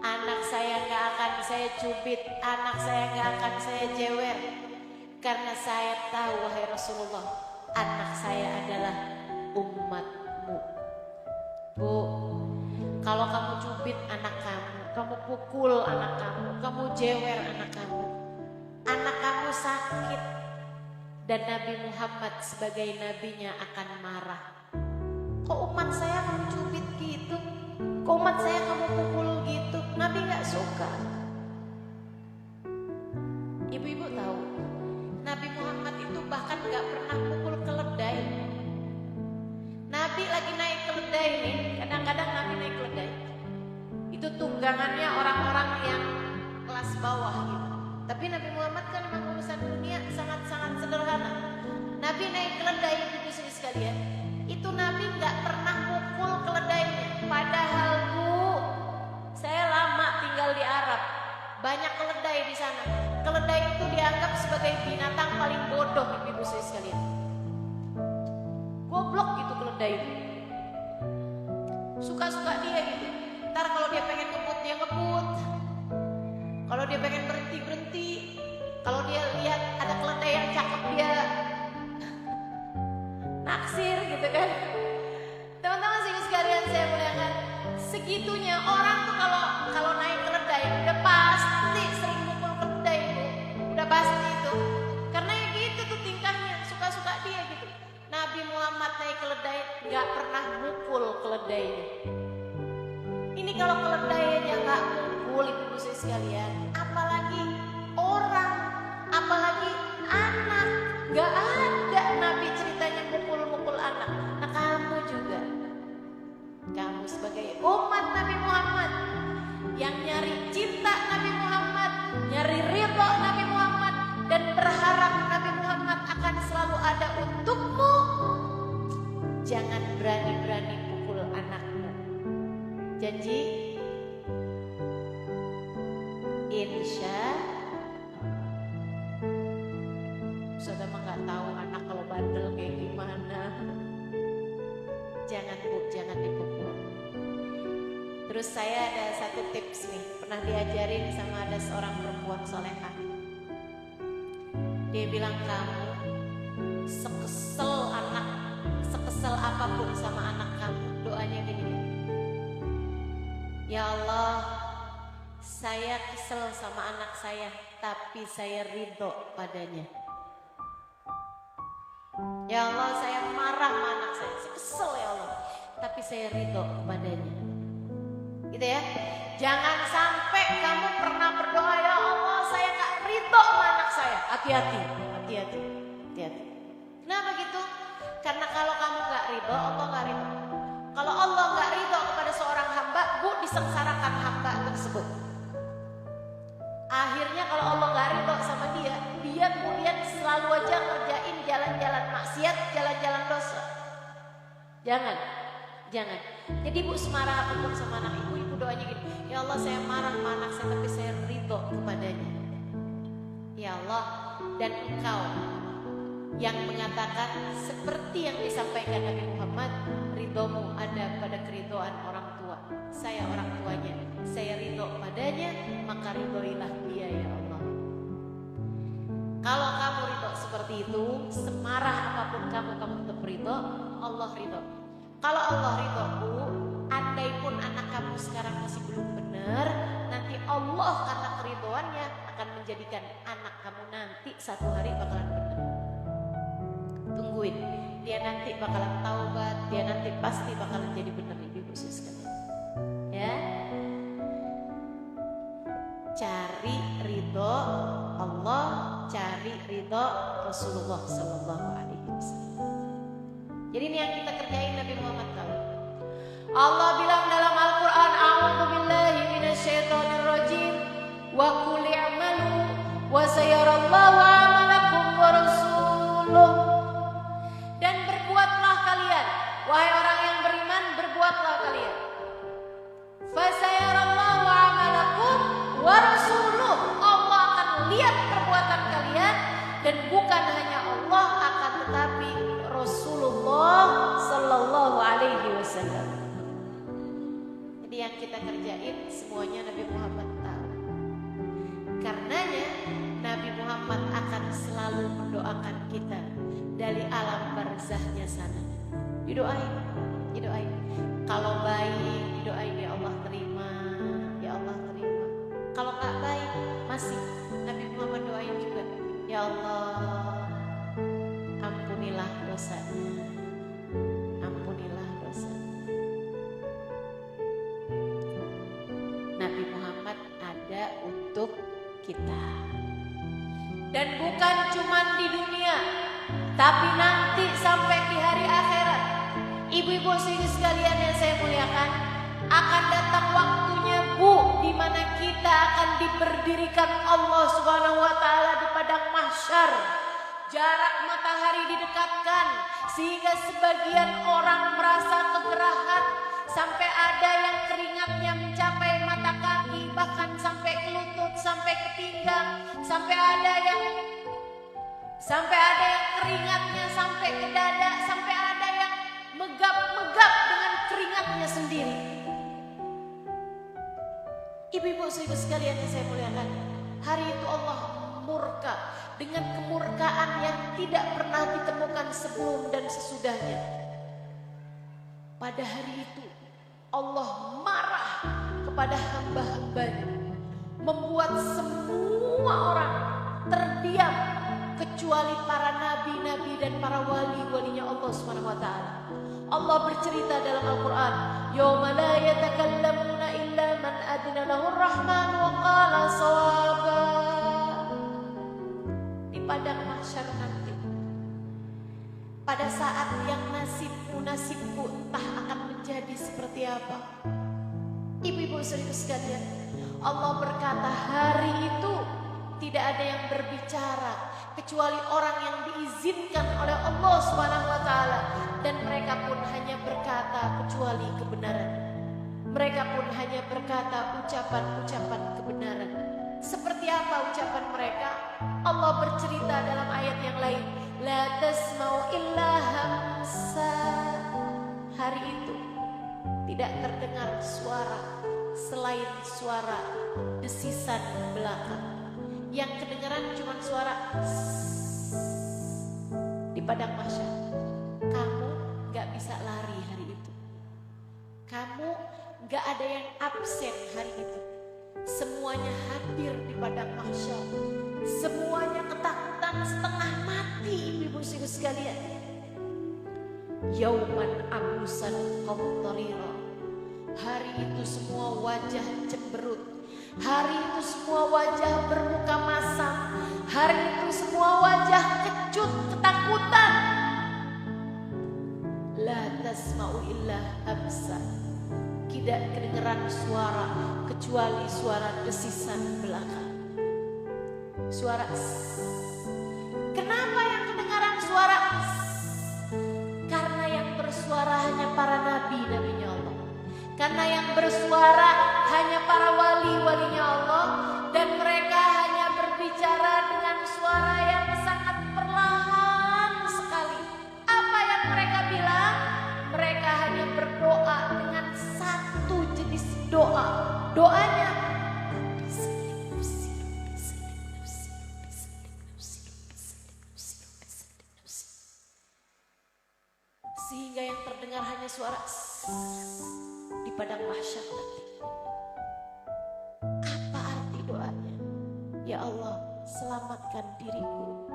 anak saya gak akan saya cubit, anak saya gak akan saya jewer. Karena saya tahu wahai Rasulullah, anak saya adalah umatmu. Bu, kalau kamu cubit anak kamu pukul anak kamu jewer anak kamu, anak kamu sakit, dan Nabi Muhammad sebagai nabinya akan marah. Kok umat saya kamu cubit gitu? Kok umat saya kamu pukul gitu? Nabi gak suka. Ibu-ibu tahu, Nabi Muhammad itu bahkan gak pernah pukul keledai. Nabi lagi naik keledai nih, kadang-kadang Nabi naik keledai. Itu tunggangannya orang-orang yang kelas bawah gitu. Tapi Nabi Muhammad kan memang urusan dunia sangat-sangat sederhana. Nabi naik keledai, ibu sekalian, itu Nabi nggak pernah pukul keledainya. Padahal Bu, saya lama tinggal di Arab, banyak keledai di sana. Keledai itu dianggap sebagai binatang paling bodoh, ibu sekalian. Goblok gitu keledai itu. Suka-suka dia gitu. Ntar kalau dia pengen ngebut, dia ngebut. Kalau dia pengen berhenti. Kalau dia lihat ada keledai yang cakep, dia naksir gitu kan. Teman-teman sih sekalian saya muliakan, segitunya orang tuh kalau naik keledai udah pasti sering mukul keledai itu. Udah pasti itu. Karena ya gitu tuh tingkahnya, suka-suka dia gitu. Nabi Muhammad naik keledai gak pernah mukul keledainya. Ini kalau keledai aja gak mukul, ibu sekalian, apalagi orang, apalagi anak. Gak ada Nabi ceritanya mukul-mukul anak. Nah kamu juga, kamu sebagai umat Nabi Muhammad yang nyari cinta Nabi Muhammad, nyari ridho Nabi Muhammad, dan berharap Nabi Muhammad akan selalu ada untukmu, jangan berani-berani pukul anakmu. Janji? Insya Ustazah mah gak tahu anak kalau bandel kayak gimana. Jangan Bu, jangan dipukul. Terus saya ada satu tips nih, pernah diajarin sama ada seorang perempuan solehah. Dia bilang, kamu sekesel apapun sama anak kamu, doanya gini. Ya Allah, saya kesel sama anak saya, tapi saya ridho padanya. Ya Allah, saya marah sama anak saya kesel ya Allah, tapi saya ridho padanya. Gitu ya. Jangan sampai kamu pernah berdoa, ya Allah saya gak ridho sama anak saya. Hati-hati. Kenapa gitu? Karena kalau kamu gak ridho, Allah gak ridho. Kalau Allah gak ridho kepada seorang hamba, Bu, disengsarakan hamba tersebut. Akhirnya kalau Allah gak ridho sama dia kemudian selalu aja ngerjain jalan-jalan maksiat, jalan-jalan dosa. Jangan. Jadi Bu, semarah apapun sama anak ibu doanya gini, ya Allah saya marah sama anak saya, tapi saya ridho kepadanya. Ya Allah, dan Engkau yang mengatakan seperti yang disampaikan Nabi Muhammad, ridhomu ada pada keridhoan orang tua. Saya orang tuanya, saya ridho padanya, maka ridhoilah dia ya Allah. Kalau kamu ridho seperti itu, semarah apapun kamu tetap ridho, Allah ridho. Kalau Allah ridho Bu, andai pun anak kamu sekarang masih belum benar, nanti Allah karena keridhoannya akan menjadikan anak kamu nanti satu hari bakalan benar. Tungguin, dia nanti bakalan taubat, dia nanti pasti bakalan jadi benar, ibu sekalian. Ya, cari ridho Allah, cari ridho Rasulullah Sallallahu Alaihi Wasallam. Jadi ini yang kita kerjain Nabi Muhammad tahu. Allah bilang dalam Al-Quran, A'udzubillahi minasyaitonirrajim, wa qul i'malu wa sayarallahu 'amalakum wa rasuluh. Dan berbuatlah kalian, wahai orang yang beriman, berbuatlah kalian. Fa sayarallahu 'amalakum wa rasuluh. Allah akan lihat perbuatan kalian, dan bukan hanya Allah akan tetapi Rasulullah Sallallahu Alaihi Wasallam. Jadi yang kita kerjain semuanya Nabi Muhammad tahu. Karenanya Nabi Muhammad akan selalu mendoakan kita dari alam barzahnya sana. Didoain. Kalau baik didoain, ya Allah terima. Kalau nggak baik masih Nabi Muhammad doain juga. Ya Allah, ampunilah dosanya, ampunilah dosanya. Nabi Muhammad ada untuk kita. Dan bukan cuma di dunia, tapi nanti sampai di hari akhirat. Ibu-ibu sekalian yang saya muliakan, akan datang waktunya Bu, di mana kita akan diberdirikan Allah Subhanahu wa taala di padang mahsyar. Jarak matahari didekatkan sehingga sebagian orang merasa kegerahan, sampai ada yang keringatnya mencapai mata kaki, bahkan sampai ke lutut, sampai ke pinggang, sampai ada yang keringatnya sampai ke dada, sampai ada yang megap-megap dengan keringatnya sendiri. Ibu-ibu sekalian yang saya muliakan, hari itu Allah murka dengan kemurkaan yang tidak pernah ditemukan sebelum dan sesudahnya. Pada hari itu Allah marah kepada hamba-hambanya, membuat semua orang terdiam kecuali para nabi-nabi dan para wali-walinya Allah Subhanahu wa taala. Allah bercerita dalam Al-Qur'an, "Yauma la yatakallamuna illa man adina lahur rahman wa qala shawaba." Di padang mahsyar nanti, pada saat yang nasibku entah akan menjadi seperti apa. Ibu-ibu sekalian, Allah berkata hari itu tidak ada yang berbicara kecuali orang yang diizinkan oleh Allah Subhanahu wa taala, dan mereka pun hanya berkata kecuali kebenaran. Mereka pun hanya berkata ucapan-ucapan kebenaran. Seperti apa ucapan mereka? Allah bercerita dalam ayat yang lain, la tasma'u illa hamsa. Hari itu tidak terdengar suara selain suara desisan belakang. Yang kedengaran cuma suara di padang mahsyar. Kamu gak bisa lari hari itu. Kamu gak ada yang absen hari itu. Semuanya hadir di padang mahsyar. Semuanya ketakutan setengah mati, ibu-ibu sekalian. Yauman abusan qamtarira. Hari itu semua wajah cemberut. Hari itu semua wajah bermuka masam. Hari itu semua wajah kecut, ketakutan. La tasma'u illa hamsa. Tidak kedengeran suara kecuali suara desisan belakang. Suara Kenapa yang kedengaran suara Karena yang bersuara hanya para nabi-nabinya Allah. Karena yang bersuara hanya para wali-walinya Allah, dan mereka hanya berbicara dengan suara yang sangat perlahan sekali. Apa yang mereka bilang? Mereka hanya berdoa dengan satu jenis doa. Doanya sehingga yang terdengar hanya suara di padang mahsyar nanti. Apa arti doanya? Ya Allah, selamatkan diriku.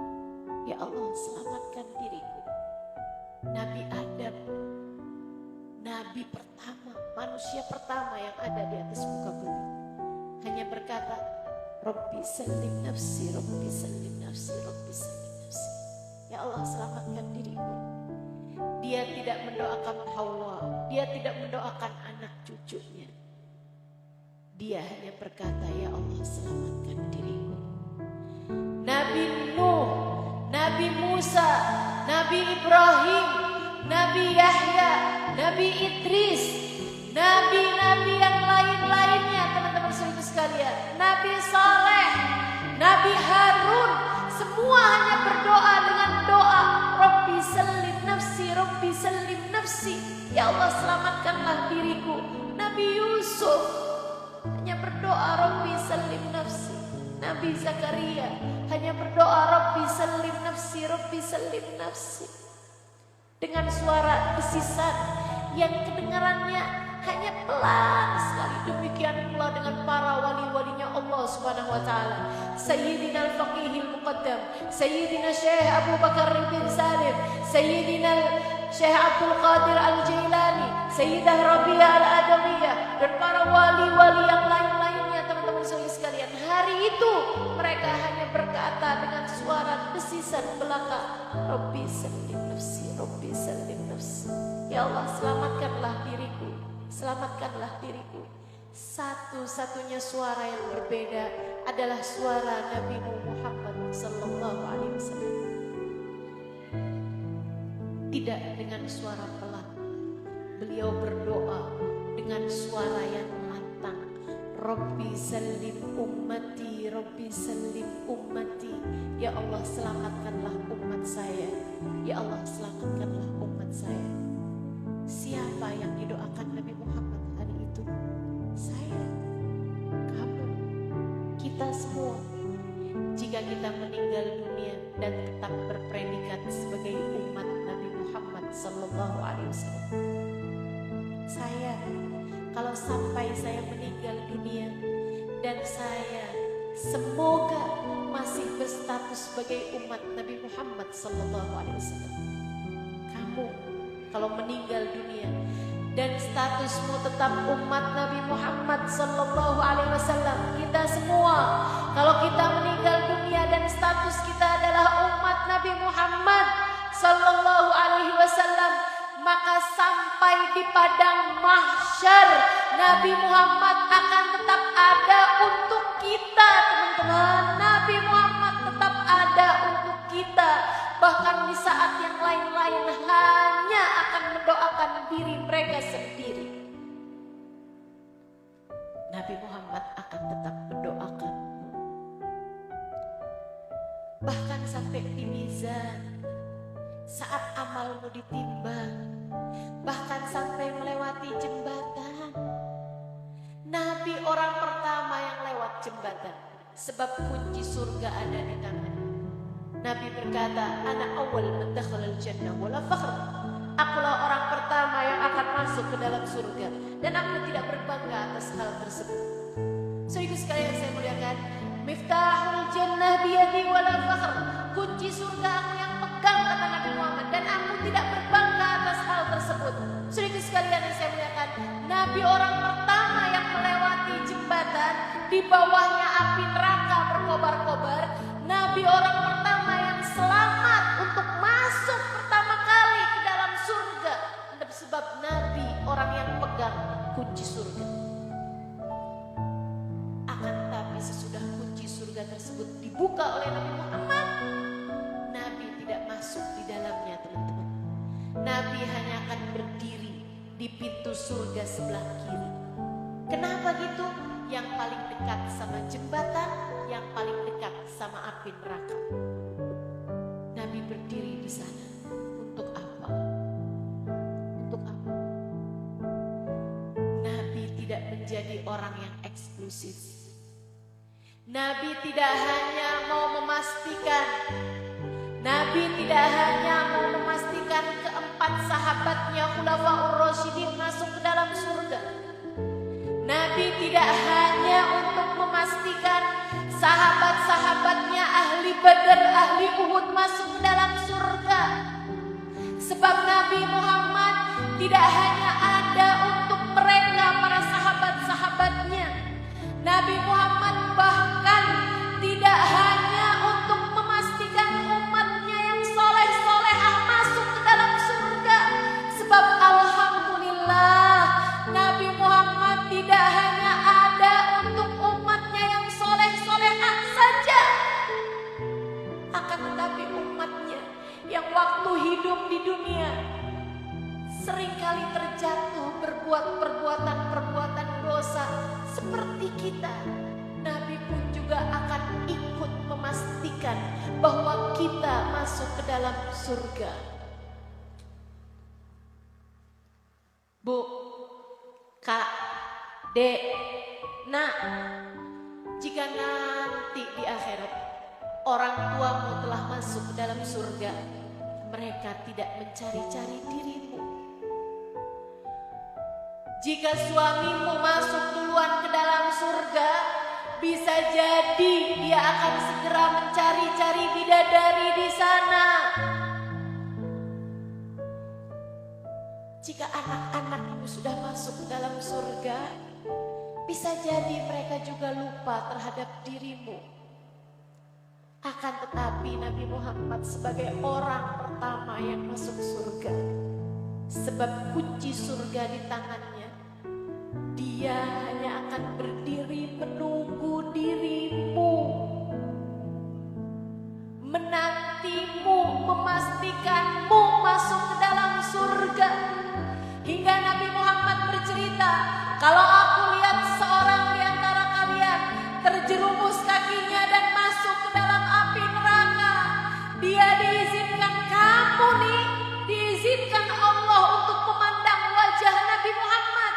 Ya Allah, selamatkan diriku. Nabi Adam, nabi pertama, manusia pertama yang ada di atas muka bumi, hanya berkata, Rabbi salim nafsi, Rabbi salim nafsi, Rabbi salim nafsi. Ya Allah, selamatkan diriku. Dia tidak mendoakan Hawa, dia tidak mendoakan anak cucunya. Dia hanya berkata, ya Allah, selamatkan diriku. Nabi Nuh, Nabi Musa, Nabi Ibrahim, Nabi Yahya, Nabi Idris, nabi-nabi yang lain-lainnya, teman-teman sekalian, Nabi Saleh, Nabi Harun, semua hanya berdoa dengan doa Rabbi salim nafsi, Rabbi salim nafsi. Ya Allah, selamatkanlah diriku. Nabi Yusuf hanya berdoa Rabbi salim nafsi. Nabi Zakaria hanya berdoa Rabbi salim nafsi, Rabbi salim nafsi. Dengan suara desisan yang kedengarannya hanya pelan sekali. Demikian pula dengan para wali-walinya Allah Subhanahu wa taala. Sayyidina al-Faqihil Muqaddam, Sayyidina Syekh Abu Bakar bin Salim, Sayyidina Syekh Abdul Qadir Al-Jailani, Sayyidah Rabi'ah Al-Adawiyah, dan para wali-wali yang lain-lainnya, teman-teman sekalian. Hari itu mereka hanya berkata dengan suara desisan belaka, Rabbi sallim nafsi, Rabbi sallim nafsi. Ya Allah, selamatkanlah diriku, selamatkanlah diriku. Satu-satunya suara yang berbeda adalah suara Nabi Muhammad sallallahu alaihi wasallam. Tidak dengan suara pelan. Beliau berdoa dengan suara yang lantang. Rabbi sallim ummati, Rabbi sallim ummati. Ya Allah, selamatkanlah umat saya. Ya Allah, selamatkanlah umat saya. Siapa yang didoakan Nabi Muhammad hari itu? Saya, kamu, kita semua. Jika kita meninggal dunia dan tetap berpredikat sebagai umat Nabi Muhammad sallallahu alaihi wasallam. Saya, kalau sampai saya meninggal dunia dan saya semoga masih berstatus sebagai umat Nabi Muhammad sallallahu alaihi wasallam. Kamu kalau meninggal dunia dan statusmu tetap umat Nabi Muhammad sallallahu alaihi wasallam, kita semua kalau kita meninggal dunia dan status kita adalah umat Nabi Muhammad sallallahu alaihi wasallam, maka sampai di padang mahsyar Nabi Muhammad akan tetap ada untuk kita, teman-teman. Nabi Muhammad tetap ada untuk kita. Bahkan di saat yang lain-lain hanya akan mendoakan diri mereka sendiri, Nabi Muhammad akan tetap mendoakan. Bahkan sampai di mizan, saat amalmu ditimbang, bahkan sampai melewati jembatan, Nabi orang pertama yang lewat jembatan, sebab kunci surga ada di tangannya. Nabi berkata, Ana awal man dakhala al-jannah wala fakhr. Akulah orang pertama yang akan masuk ke dalam surga, dan aku tidak berbangga atas hal tersebut. Saudara sekalian saya muliakan, Miftahul jannah biyadi wala fakhr. Kunci surga aku yang pegang, kata Nabi Muhammad, dan aku tidak berbangga atas hal tersebut. Saudara sekalian yang saya muliakan, Nabi orang pertama yang melewati jembatan, di bawahnya api neraka berkobar-kobar. Nabi orang pertama yang selamat untuk masuk pertama kali ke dalam surga, sebab Nabi orang yang pegang kunci surga. Akan tetapi sesudah kunci surga tersebut dibuka oleh Nabi Muhammad, Nabi tidak masuk di dalamnya, teman-teman. Nabi hanya akan berdiri di pintu surga sebelah kiri. Kenapa gitu? Yang paling dekat sama jembatan, yang paling dekat sama api neraka. Nabi berdiri di sana. Untuk apa? Untuk apa? Nabi tidak menjadi orang yang eksklusif. Nabi tidak hanya mau memastikan, keempat sahabatnya Khulafaur Rasyidin masuk ke dalam surga. Nabi tidak hanya untuk memastikan sahabat-sahabatnya ahli Badar, ahli Uhud masuk ke dalam surga. Sebab Nabi Muhammad tidak hanya ada untuk mereka, para sahabat-sahabatnya. Nabi Muhammad bahkan tidak hanya untuk memastikan umatnya yang soleh-solehah masuk ke dalam surga. Sebab alhamdulillah Nabi Muhammad tidak hanya ada untuk umatnya yang soleh-solehah saja, akan tetapi umatnya yang waktu hidup di dunia seringkali terjatuh berbuat perbuatan dosa seperti kita. Nabi pun juga akan ikut memastikan bahwa kita masuk ke dalam surga. Bu, Kak, Dek, Nak, jika nanti di akhirat orang tuamu telah masuk ke dalam surga, mereka tidak mencari-cari dirimu. Jika suamimu masuk duluan ke dalam surga, bisa jadi dia akan segera mencari-cari bidadari di sana. Jika anak-anakmu sudah masuk ke dalam surga, bisa jadi mereka juga lupa terhadap dirimu. Akan tetapi Nabi Muhammad sebagai orang pertama yang masuk surga, sebab kunci surga di tangannya, dia hanya akan berdiri menunggu dirimu, menantimu, memastikanmu masuk ke dalam surga. Hingga Nabi Muhammad bercerita, kalau aku lihat seorang di antara kalian terjerumus kakinya dan masuk ke dalam api neraka, dia diizinkan kamu nih, diizinkan Allah untuk memandang wajah Nabi Muhammad.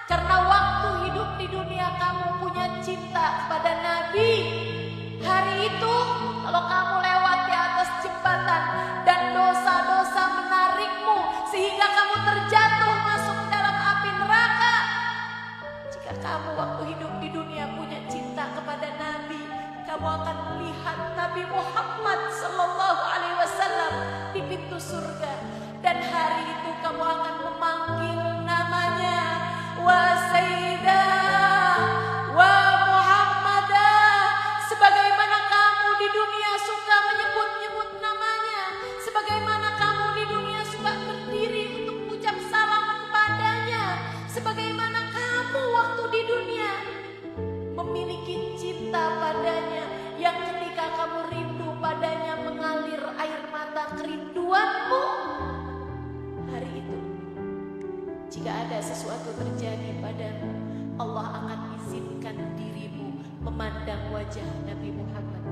Karena waktu hidup di dunia kamu punya cinta kepada Nabi. Hari itu kalau kamu lewat di atas jembatan dan dosa-dosa menarikmu sehingga kamu terjatuh masuk ke dalam api neraka. Jika kamu waktu hidup di dunia punya cinta kepada Nabi, kamu akan melihat Nabi Muhammad sallallahu alaihi wasallam di pintu surga. Dan hari itu kamu akan memanggil namanya, wa sayyidah, wa Muhammadah. Sebagaimana kamu di dunia suka menyebut-nyebut namanya, sebagaimana kamu di dunia suka berdiri untuk ucap salam kepadanya, sebagaimana kamu waktu di dunia memiliki cinta padanya, yang ketika kamu rindu padanya mengalir air mata kerinduanmu. Hari itu jika ada sesuatu terjadi padamu, Allah akan izinkan dirimu memandang wajah Nabi Muhammad,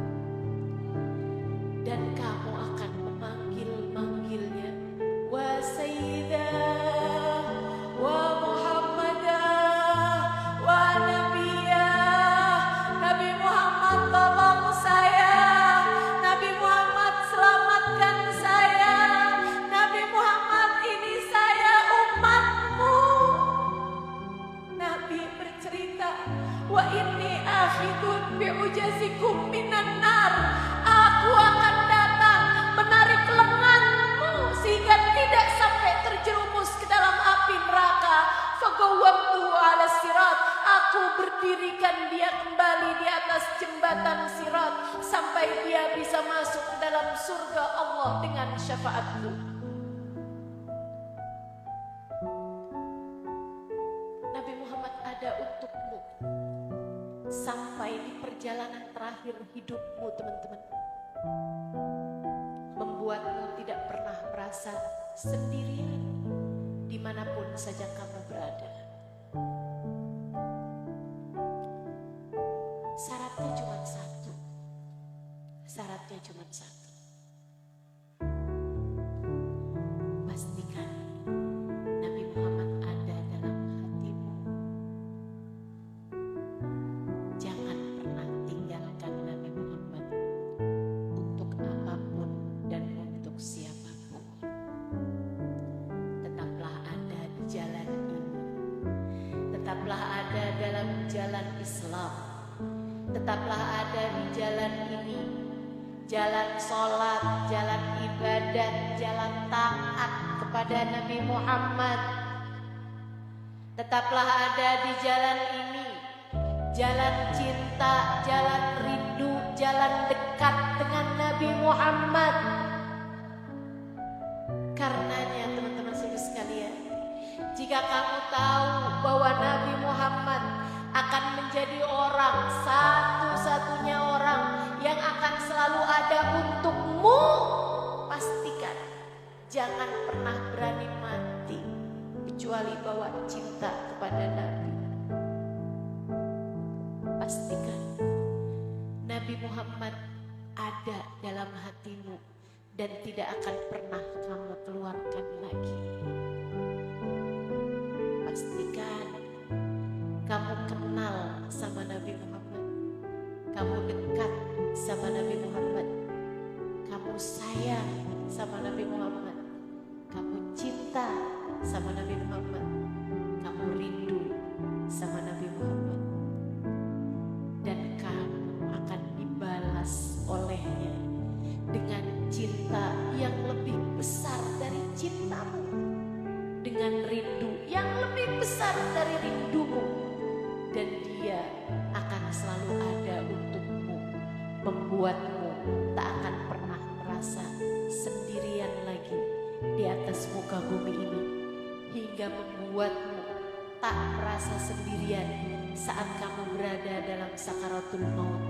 dan kamu akan memanggil-manggilnya, wa sayyidah, wa Muhammadah, wa nabiyah. Nabi Muhammad tolong saya, Nabi Muhammad selamatkan saya, Nabi Muhammad ini saya umatmu. Nabi bercerita, wa inni akhidun bi'ujazikum minan nar. Aku akan datang menarik lenganmu sehingga tidak sampai terjerumus ke dalam api neraka. Fagawwamtuhu ala sirat. Aku berdirikan dia kembali di atas jembatan sirat sampai dia bisa masuk ke dalam surga Allah dengan syafaatku. Nabi Muhammad ada untukmu sampai di perjalanan terakhir hidupmu, teman-teman. Membuatmu tidak pernah merasa sendirian dimanapun saja kamu berada. Syaratnya cuma satu. Syaratnya cuma satu. Pastikan Nabi Muhammad ada dalam hatimu. Jangan pernah tinggalkan Nabi Muhammad untuk apapun dan untuk siapapun. Tetaplah ada di jalan ini. Tetaplah ada dalam jalan Islam. Tetaplah ada di jalan ini. Jalan sholat, jalan ibadat, jalan taat kepada Nabi Muhammad. Tetaplah ada di jalan ini. Jalan cinta, jalan rindu, jalan dekat dengan Nabi Muhammad. Karenanya teman-teman sekalian, jika kamu tahu bahwa Nabi Muhammad akan menjadi orang, satu-satunya orang yang akan selalu ada untukmu, pastikan jangan pernah berani mati kecuali bawa cinta kepada Nabi. Pastikan Nabi Muhammad ada dalam hatimu dan tidak akan pernah kamu keluarkan lagi. Pastikan kamu kenal sama Nabi Muhammad, kamu dekat sama Nabi Muhammad, kamu sayang sama Nabi Muhammad, kamu cinta sama Nabi Muhammad, kamu rindu membuatmu tak akan pernah merasa sendirian lagi di atas muka bumi ini, hingga membuatmu tak merasa sendirian saat kamu berada dalam sakaratul maut,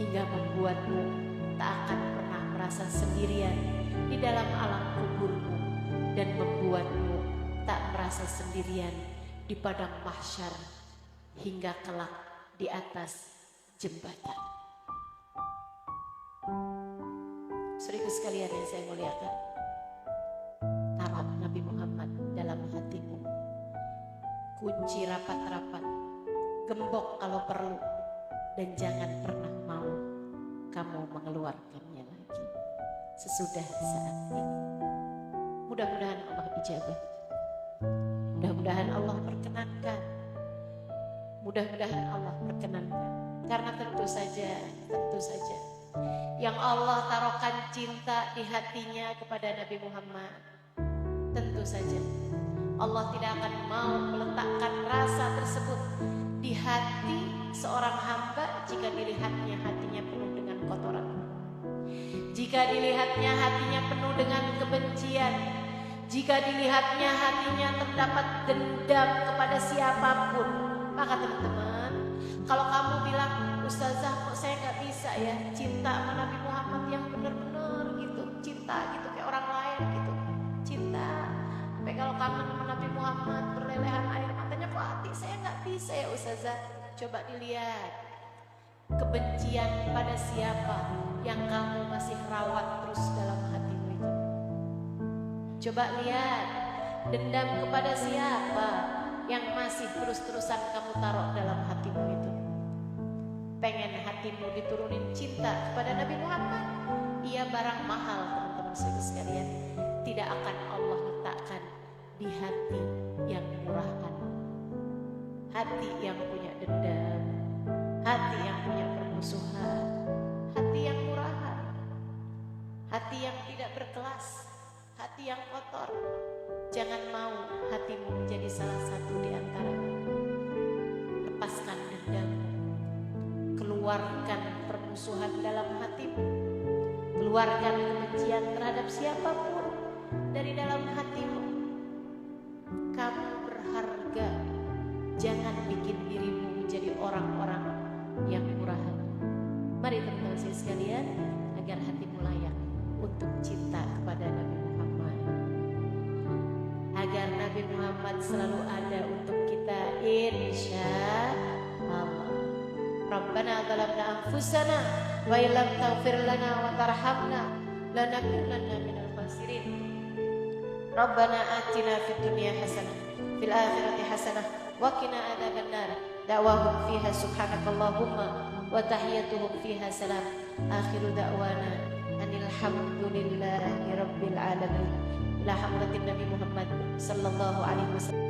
hingga membuatmu tak akan pernah merasa sendirian di dalam alam kuburmu, dan membuatmu tak merasa sendirian di padang mahsyar hingga kelak di atas jembatan. Saudaraku sekalian yang saya muliakan, taruh Nabi Muhammad dalam hatimu, kunci rapat-rapat, gembok kalau perlu, dan jangan pernah mau kamu mengeluarkannya lagi sesudah saat ini. Mudah-mudahan Allah ijabah, mudah-mudahan Allah perkenankan, mudah-mudahan Allah perkenankan, karena tentu saja yang Allah taruhkan cinta di hatinya kepada Nabi Muhammad, tentu saja Allah tidak akan mau meletakkan rasa tersebut di hati seorang hamba jika dilihatnya hatinya penuh dengan kotoran, jika dilihatnya hatinya penuh dengan kebencian, jika dilihatnya hatinya terdapat dendam kepada siapapun. Maka teman-teman, kalau kamu bilang, Ustazah kok saya gak bisa ya cinta sama Nabi Muhammad yang benar-benar gitu, cinta gitu kayak orang lain gitu, cinta sampai kalau kangen sama Nabi Muhammad berlelehan air matanya, kok hati saya gak bisa ya Ustazah. Coba dilihat kebencian pada siapa yang kamu masih rawat terus dalam hatimu itu. Coba lihat dendam kepada siapa yang masih terus-terusan kamu taruh dalam hatimu itu. Pengen hatimu diturunin cinta kepada Nabi Muhammad, ia barang mahal teman-teman sekalian, tidak akan Allah letakkan di hati yang murahan, hati yang punya dendam, hati yang punya permusuhan, hati yang murahan, hati yang tidak berkelas, hati yang kotor. Jangan mau hatimu menjadi salah satu di antaranya. Lepaskan dendammu, keluarkan permusuhan dalam hatimu, keluarkan kebencian terhadap siapapun dari dalam hatimu. Kamu berharga, jangan bikin dirimu menjadi orang-orang yang murahan. Mari teman-teman sekalian, agar hatimu layak untuk cinta kepada Nabi Muhammad, agar Nabi Muhammad selalu ada untuk kita, insya Allah. Rabbana zalamna anfusana wa illam taghfir lana wa tarhamna lanakunanna minal khasirin. Rabbana atina fid dunya hasanah fil akhirati hasanah wa qina adzabannar. Da'wahum fiha subhanakallahumma wa tahiyyatuhum fiha salam. Akhiru da'wana anil hamdulillahi rabbil alamin. Ila hadratin Nabi Muhammad sallallahu alaihi wasallam.